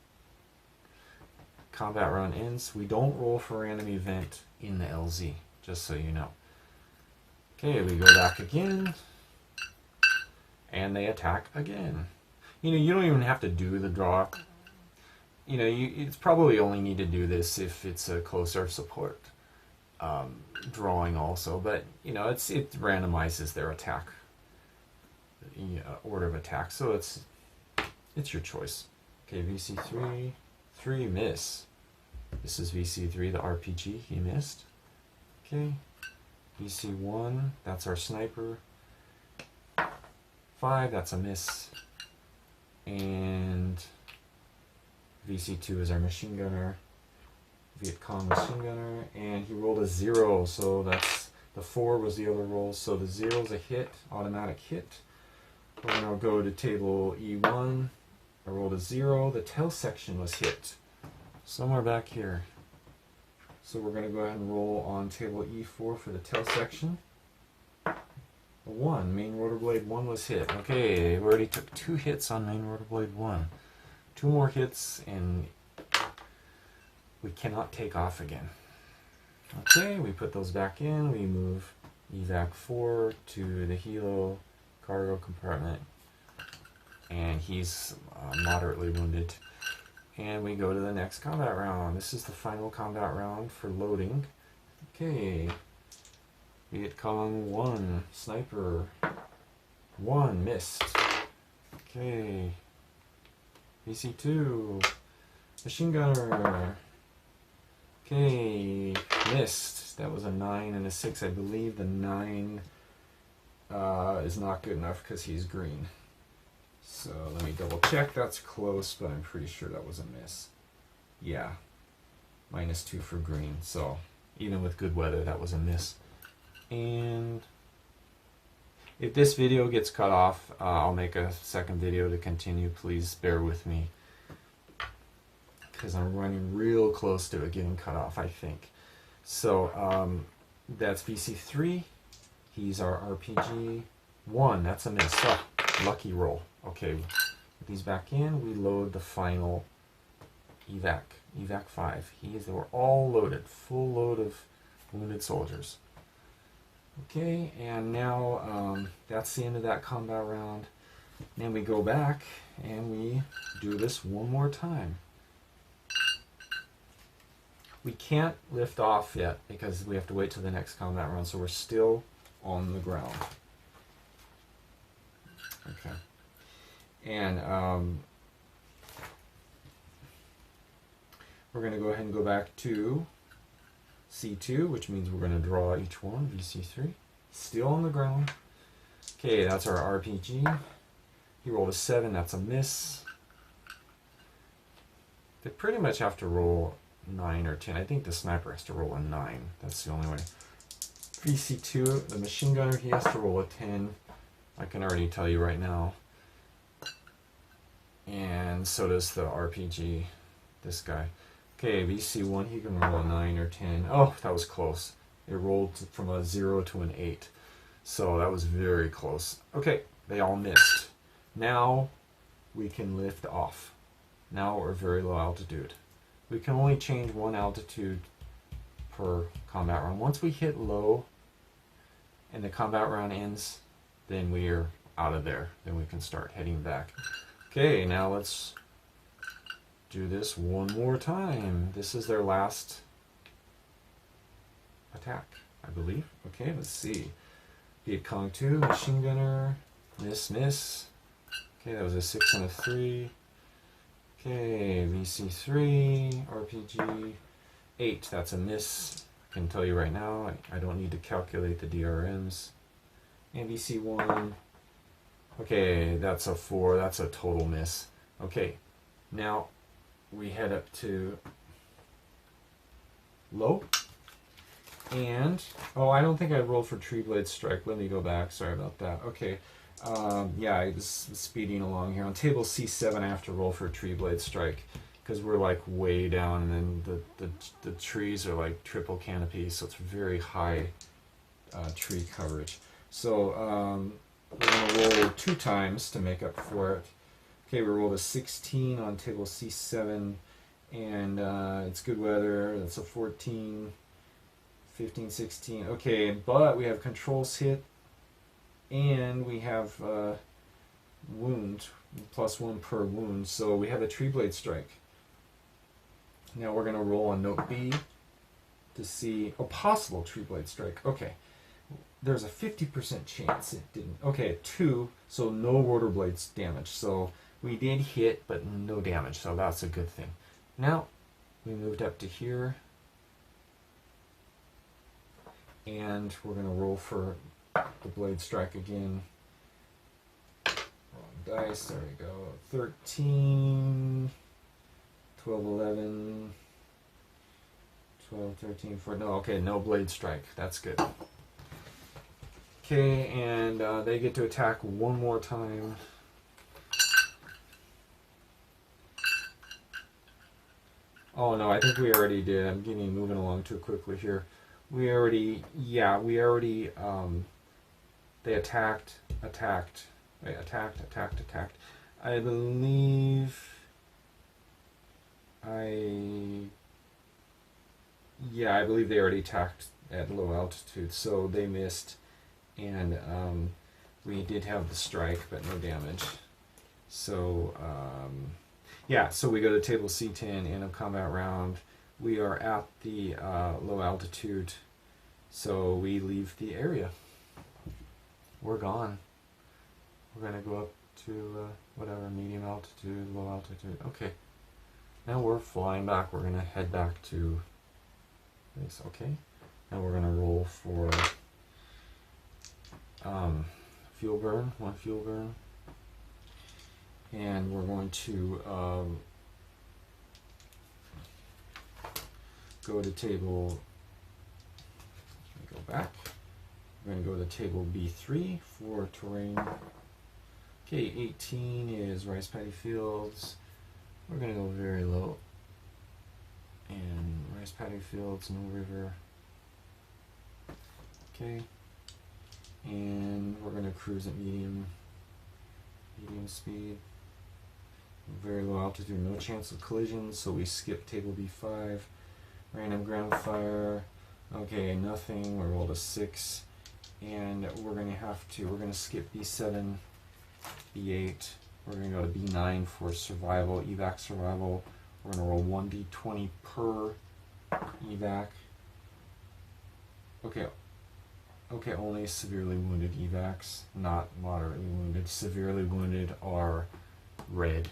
Combat round ends. We don't roll for random event in the LZ, just so you know. Okay, we go back again. And they attack again. You don't even have to do the draw. It's probably only need to do this if it's a close air support drawing also. But, it randomizes their attack. Order of attack, so it's your choice. Okay, VC3, 3, miss. This is VC3, the RPG, he missed. Okay, VC1, that's our sniper. 5, that's a miss. And VC2 is our machine gunner, Viet Cong machine gunner, and he rolled a 0, so that's the 4 was the other roll, so the 0 is a hit, automatic hit. We're going to go to table E1. I rolled a 0. The tail section was hit. Somewhere back here. So we're going to go ahead and roll on table E4 for the tail section. A 1. Main rotor blade 1 was hit. Okay, we already took 2 hits on main rotor blade 1. 2 more hits and we cannot take off again. Okay, we put those back in. We move evac 4 to the helo cargo compartment, and he's moderately wounded. And we go to the next combat round. This is the final combat round for loading. Okay, Viet Cong 1, sniper 1, missed. Okay, VC2, machine gunner. Okay, missed. That was a 9 and a 6. I believe the 9 is not good enough because he's green. So let me double check. That's close, but I'm pretty sure that was a miss. Yeah, -2 for green. So even with good weather, that was a miss. And if this video gets cut off, I'll make a second video to continue. Please bear with me, because I'm running real close to it getting cut off, I think. So that's VC3. He's our RPG 1. That's a miss. So, lucky roll. Okay, put these back in. We load the final evac 5. We're all loaded, full load of wounded soldiers. Okay, and now that's the end of that combat round. Then we go back and we do this one more time. We can't lift off yet because we have to wait till the next combat round, so we're still on the ground. Okay. And we're going to go ahead and go back to C2, which means we're going to draw each one, VC3. Still on the ground. Okay, that's our RPG. He rolled a 7, that's a miss. They pretty much have to roll 9 or 10. I think the sniper has to roll a 9. That's the only way. VC2, the machine gunner, he has to roll a 10. I can already tell you right now. And so does the RPG, this guy. Okay, VC1, he can roll a 9 or 10. Oh, that was close. It rolled from a 0 to an 8. So that was very close. Okay, they all missed. Now we can lift off. Now we're very low altitude. We can only change one altitude per combat round. Once we hit low and the combat round ends, then we are out of there. Then we can start heading back. Okay, now let's do this one more time. This is their last attack, I believe. Okay, let's see. Viet Cong 2, machine gunner, miss. Okay, that was a 6 and a 3. Okay, VC3, RPG 8, that's a miss. I can tell you right now, I don't need to calculate the DRMs. And VC1, okay, that's a 4, that's a total miss. Okay, now we head up to low. And, oh, I don't think I rolled for Tree Blade Strike. Let me go back, sorry about that. Okay, yeah, I was speeding along here. On table C7, I have to roll for Tree Blade Strike because we're like way down, and then the trees are like triple canopy, so it's very high tree coverage. So we're going to roll 2 times to make up for it. Okay, we rolled a 16 on table C7, and it's good weather. That's a 14, 15, 16. Okay, but we have controls hit, and we have wound, +1 per wound, so we have a Tree Blade Strike. Now we're going to roll on note B to see a possible Tree Blade Strike. Okay, there's a 50% chance it didn't. Okay, 2, so no rotor blades damage. So we did hit, but no damage, so that's a good thing. Now we moved up to here, and we're going to roll for the blade strike again. Wrong dice, there we go. 13, 12, 11, 12, 13, 14. No, okay, no blade strike. That's good. Okay, and they get to attack one more time. Oh no, I think we already did. I'm moving along too quickly here. We already, they attacked. I believe, I believe they already attacked at low altitude, so they missed, and we did have the strike, but no damage. So, yeah, so we go to table C10, end of combat round. We are at the low altitude, so we leave the area. We're gone. We're going to go up to whatever, medium altitude, low altitude. Okay. Now we're flying back. We're going to head back to this. Okay. Now we're going to roll for fuel burn. 1 fuel burn. And we're going to go to table, go back. We're going to go to table B3 for terrain. Okay, 18 is rice paddy fields. We're going to go very low. And rice paddy fields, no river. Okay. And we're going to cruise at medium speed. Very low altitude, no chance of collisions, so we skip table B5. Random ground fire. Okay, nothing. We rolled a 6. And we're going to skip B7, B8. We're going to go to B9 for survival, evac survival. We're going to roll 1d20 per evac. Okay, only severely wounded evacs, not moderately wounded. Severely wounded are red.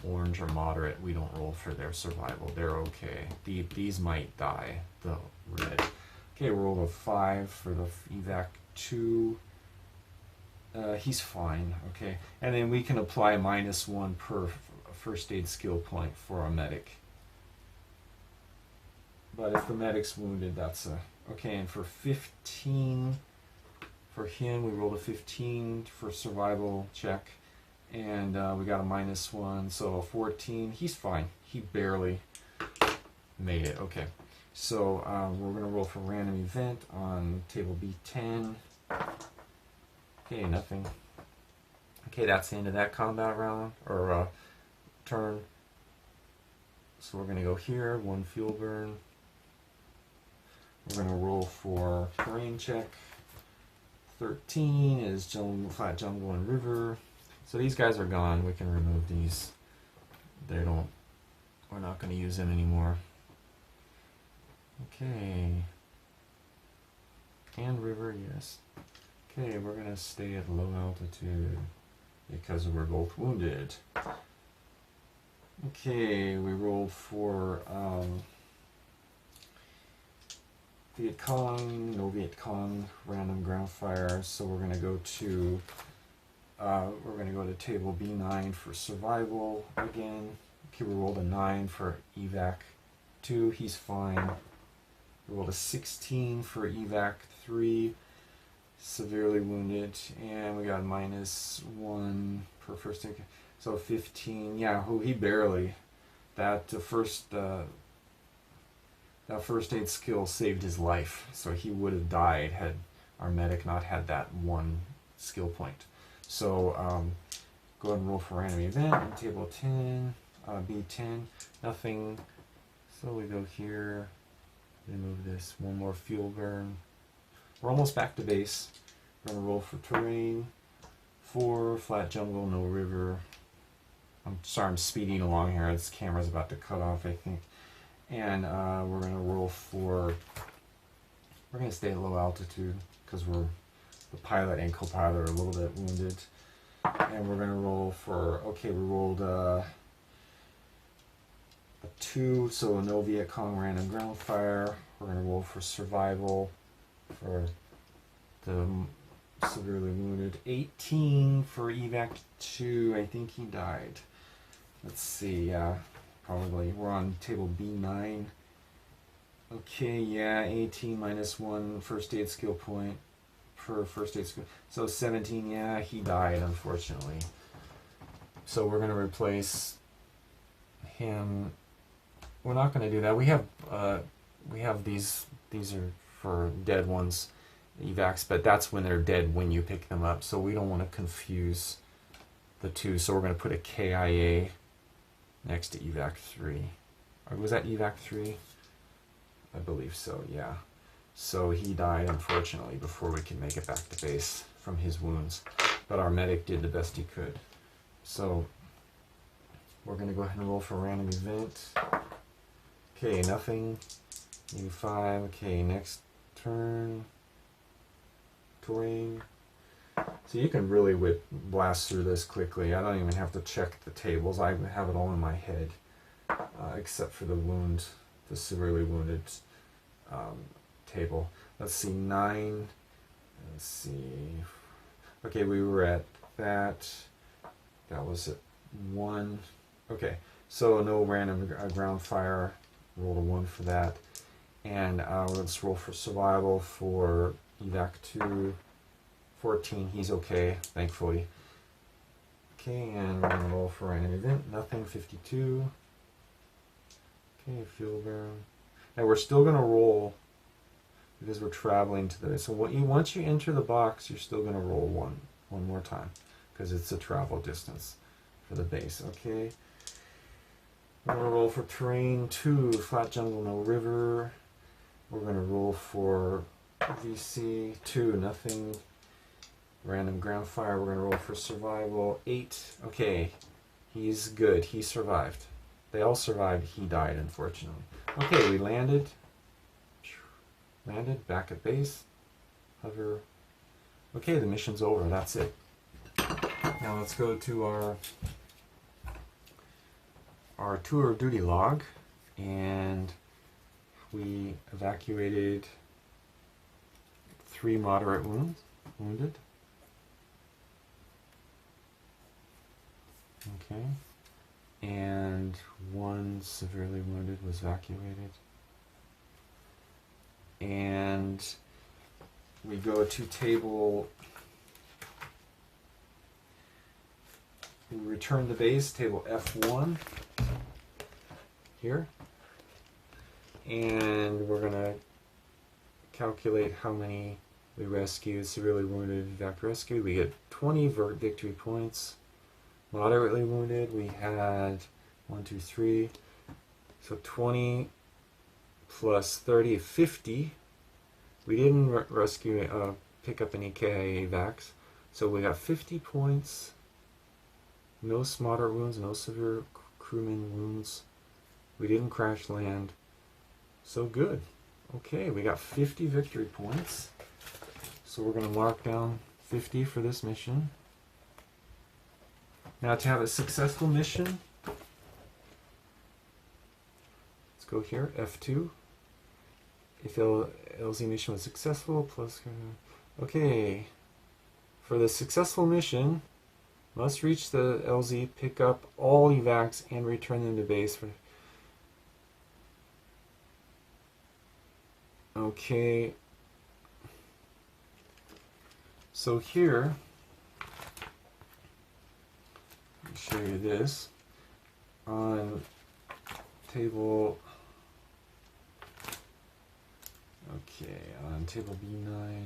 Orange or moderate, we don't roll for their survival. They're okay. These might die, the red. Okay, roll a 5 for the evac 2. He's fine, okay. And then we can apply -1 per first aid skill point for our medic. But if the medic's wounded, that's a... Okay, and for 15, for him, we rolled a 15 for survival check. And we got a -1, so 14. He's fine. He barely made it. Okay, so we're going to roll for random event on table B10. Okay, nothing. Okay, that's the end of that combat round, or turn. So we're going to go here, 1 fuel burn. We're going to roll for terrain check. 13 is flat jungle and river. So these guys are gone. We can remove these. We're not going to use them anymore. Okay. And river, yes. Okay, we're going to stay at low altitude because we're both wounded. Okay, we rolled for Viet Cong, no Viet Cong, random ground fire. So we're going to go to table B9 for survival again. Okay, we rolled a 9 for evac 2. He's fine. We rolled a 16 for evac 3. Severely wounded, and we got -1 per first aid. So 15. Yeah, he barely. That first aid skill saved his life. So he would have died had our medic not had that 1 skill point. So go ahead and roll for random event on table 10, B10. Nothing. So we go here. Remove this. 1 more fuel burn. We're almost back to base. We're going to roll for terrain. 4, flat jungle, no river. I'm sorry, I'm speeding along here. This camera's about to cut off, I think. And we're going to roll for... We're going to stay at low altitude because the pilot and co-pilot are a little bit wounded. And we're going to roll for... Okay, we rolled a 2, so no Viet Cong random ground fire. We're going to roll for survival for the severely wounded. 18 for evac 2. I think he died. Let's see. Yeah, probably. We're on table B9. Okay, yeah, 18 -1 first aid skill point per first aid skill. So 17. Yeah, he died, unfortunately. So we're going to replace him. We're not going to do that. We have these. These are for dead ones, evacs, but that's when they're dead when you pick them up. So we don't want to confuse the two. So we're going to put a KIA next to evac 3. Or was that evac 3? I believe so, yeah. So he died, unfortunately, before we can make it back to base from his wounds. But our medic did the best he could. So we're going to go ahead and roll for a random event. Okay, nothing. Maybe 5. Okay, next turn. Terrain. So you can really blast through this quickly. I don't even have to check the tables. I have it all in my head, except for the severely wounded table. Let's see, 9. Let's see. Okay, we were at that. That was it. 1. Okay, so no random ground fire. Rolled a 1 for that. And let's roll for survival for evac 2. 14, he's okay, thankfully. Okay, and we're going to roll for random event. Nothing, 52. Okay, fuel burn. Now we're still going to roll because we're traveling to the... So once you enter the box, you're still going to roll one more time because it's a travel distance for the base. Okay. We're going to roll for terrain 2, flat jungle, no river. We're going to roll for VC 2, nothing. Random ground fire. We're going to roll for survival 8. Okay, he's good. He survived. They all survived. He died, unfortunately. Okay, we landed. Landed, back at base. Hover. Okay, the mission's over. That's it. Now let's go to our tour of duty log, and we evacuated 3 moderate wounded. Okay, and 1 severely wounded was evacuated. And we go to table, we return to base, table F1 here, and we're going to calculate how many we rescued, severely wounded, evac rescue. We get 20 victory points. Moderately wounded, we had 1, 2, 3, so 20 plus 30, 50. We didn't rescue, pick up any KIA evacs, so we got 50 points. No moderate wounds, no severe crewman wounds. We didn't crash land, so good. Okay, we got 50 victory points, so we're going to mark down 50 for this mission. Now to have a successful mission, let's go here, F2. If LZ mission was successful, plus... Okay, for the successful mission, must reach the LZ, pick up all evacs, and return them to base. Okay, so here, show you this on table, okay, on table B9.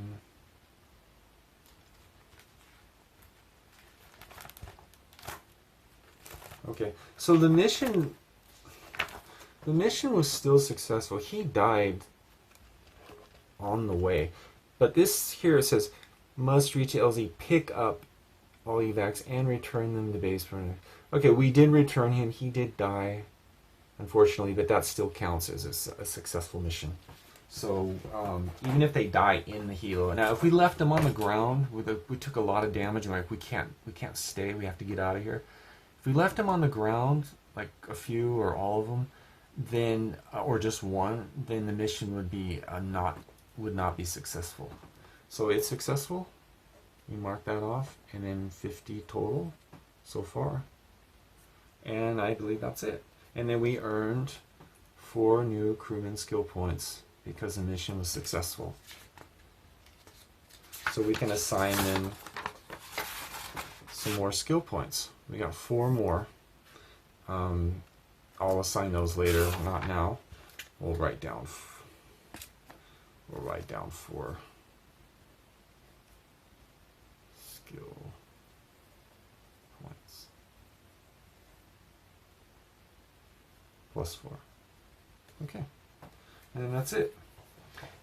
Okay, so the mission was still successful. He died on the way, but this here says must reach LZ, pick up all evacs and return them to base. Okay, we did return him. He did die, unfortunately, but that still counts as a successful mission. So even if they die in the helo, now if we left them on the ground, we took a lot of damage. Like we can't stay. We have to get out of here. If we left them on the ground, like a few or all of them, then or just one, then the mission would be would not be successful. So it's successful. We mark that off, and then 50 total so far. And I believe that's it. And then we earned 4 new crewman skill points because the mission was successful. So we can assign them some more skill points. We got 4 more. I'll assign those later, not now. We'll write down 4 skill points. Plus 4. Okay. And that's it.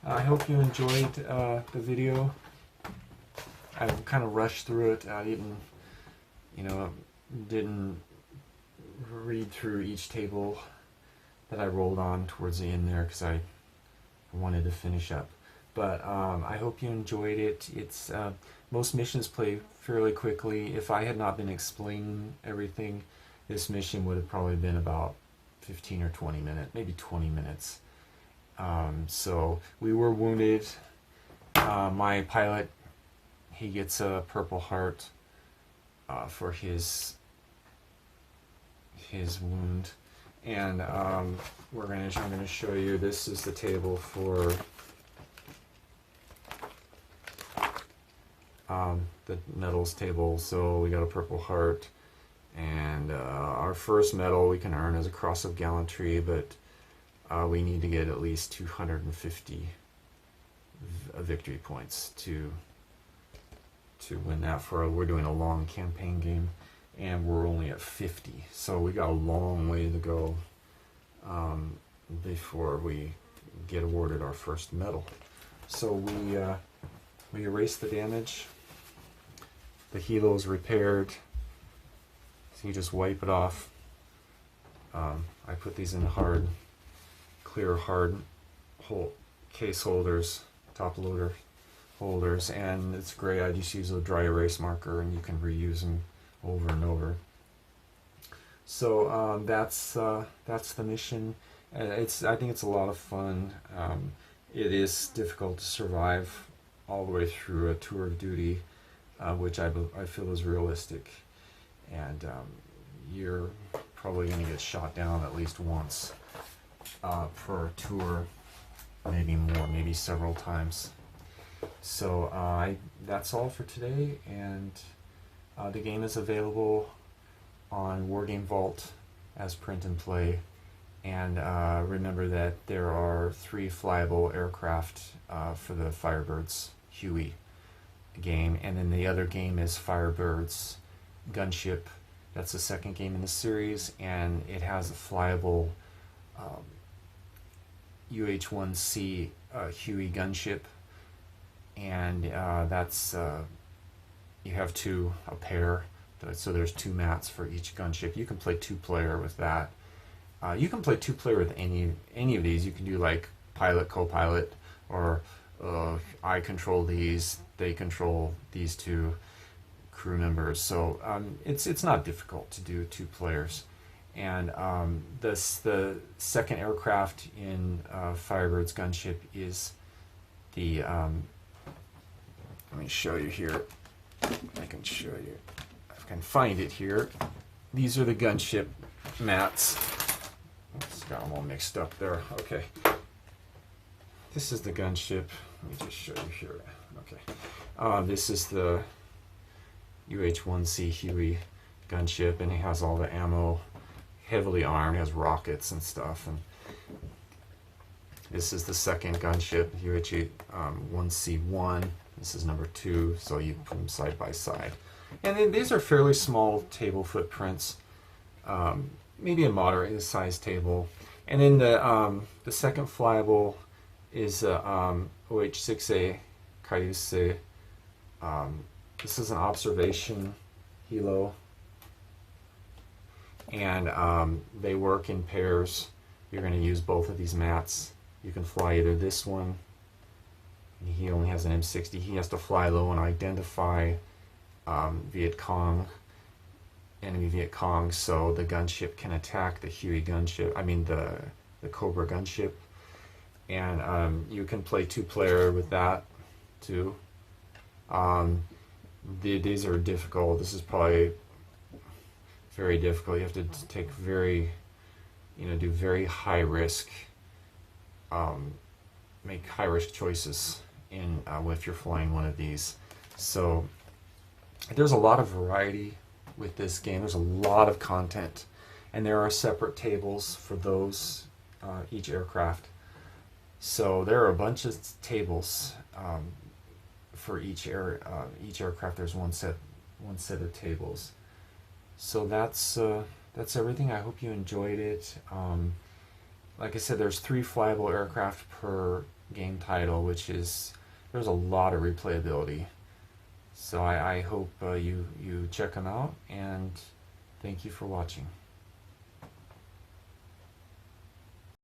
I hope you enjoyed the video. I kind of rushed through it. I didn't read through each table that I rolled on towards the end there because I wanted to finish up. But I hope you enjoyed it. It's most missions play fairly quickly. If I had not been explaining everything, this mission would have probably been about 15 or 20 minutes, maybe 20 minutes. So we were wounded. My pilot, he gets a Purple Heart for his his wound. And I'm going to show you, this is the table for the medals table. So we got a Purple Heart, and our first medal we can earn is a Cross of Gallantry, but we need to get at least 250 victory points to win that. We're doing a long campaign game, and we're only at 50, so we got a long way to go before we get awarded our first medal. So we erase the damage. The helo is repaired, so you just wipe it off. I put these in clear hard case holders, top loader holders, and it's great. I just use a dry erase marker, and you can reuse them over and over. So that's the mission. I think it's a lot of fun. It is difficult to survive all the way through a tour of duty, which I feel is realistic, and you're probably going to get shot down at least once per tour, maybe more, maybe several times. So that's all for today, and the game is available on Wargame Vault as print and play. And remember that there are 3 flyable aircraft for the Firebirds Huey game, and then the other game is Firebirds Gunship. That's the second game in the series, and it has a flyable UH-1C Huey gunship, and that's you have a pair, so there's 2 mats for each gunship. You can play 2-player with that. You can play 2-player with any of these. You can do like pilot, co-pilot, or I control these, they control these 2 crew members. So it's not difficult to do 2 players. And the second aircraft in Firebirds gunship is the let me show you here. I can show you. I can find it here. These are the gunship mats. Oops, got them all mixed up there. Okay. This is the gunship. Let me just show you here. Okay. This is the UH-1C Huey gunship, and it has all the ammo, heavily armed, it has rockets and stuff. And this is the second gunship, UH-1C1. This is number 2, so you put them side by side. And then these are fairly small table footprints, maybe a moderate sized table. And then the second flyable is OH-6A Cayuse. This is an observation helo, and they work in pairs. You're going to use both of these mats. You can fly either this one. He only has an M60. He has to fly low and identify Viet Cong, enemy Viet Cong, so the gunship can attack the Huey gunship. I mean the Cobra gunship, and you can play 2-player with that too. These are difficult. This is probably very difficult. You have to take do very high risk, make high risk choices if you're flying one of these. So there's a lot of variety with this game. There's a lot of content, and there are separate tables for those each aircraft. So there are a bunch of tables for each aircraft. There's one set of tables. So that's everything. I hope you enjoyed it. Like I said, there's 3 flyable aircraft per game title, there's a lot of replayability. So I hope you check them out, and thank you for watching.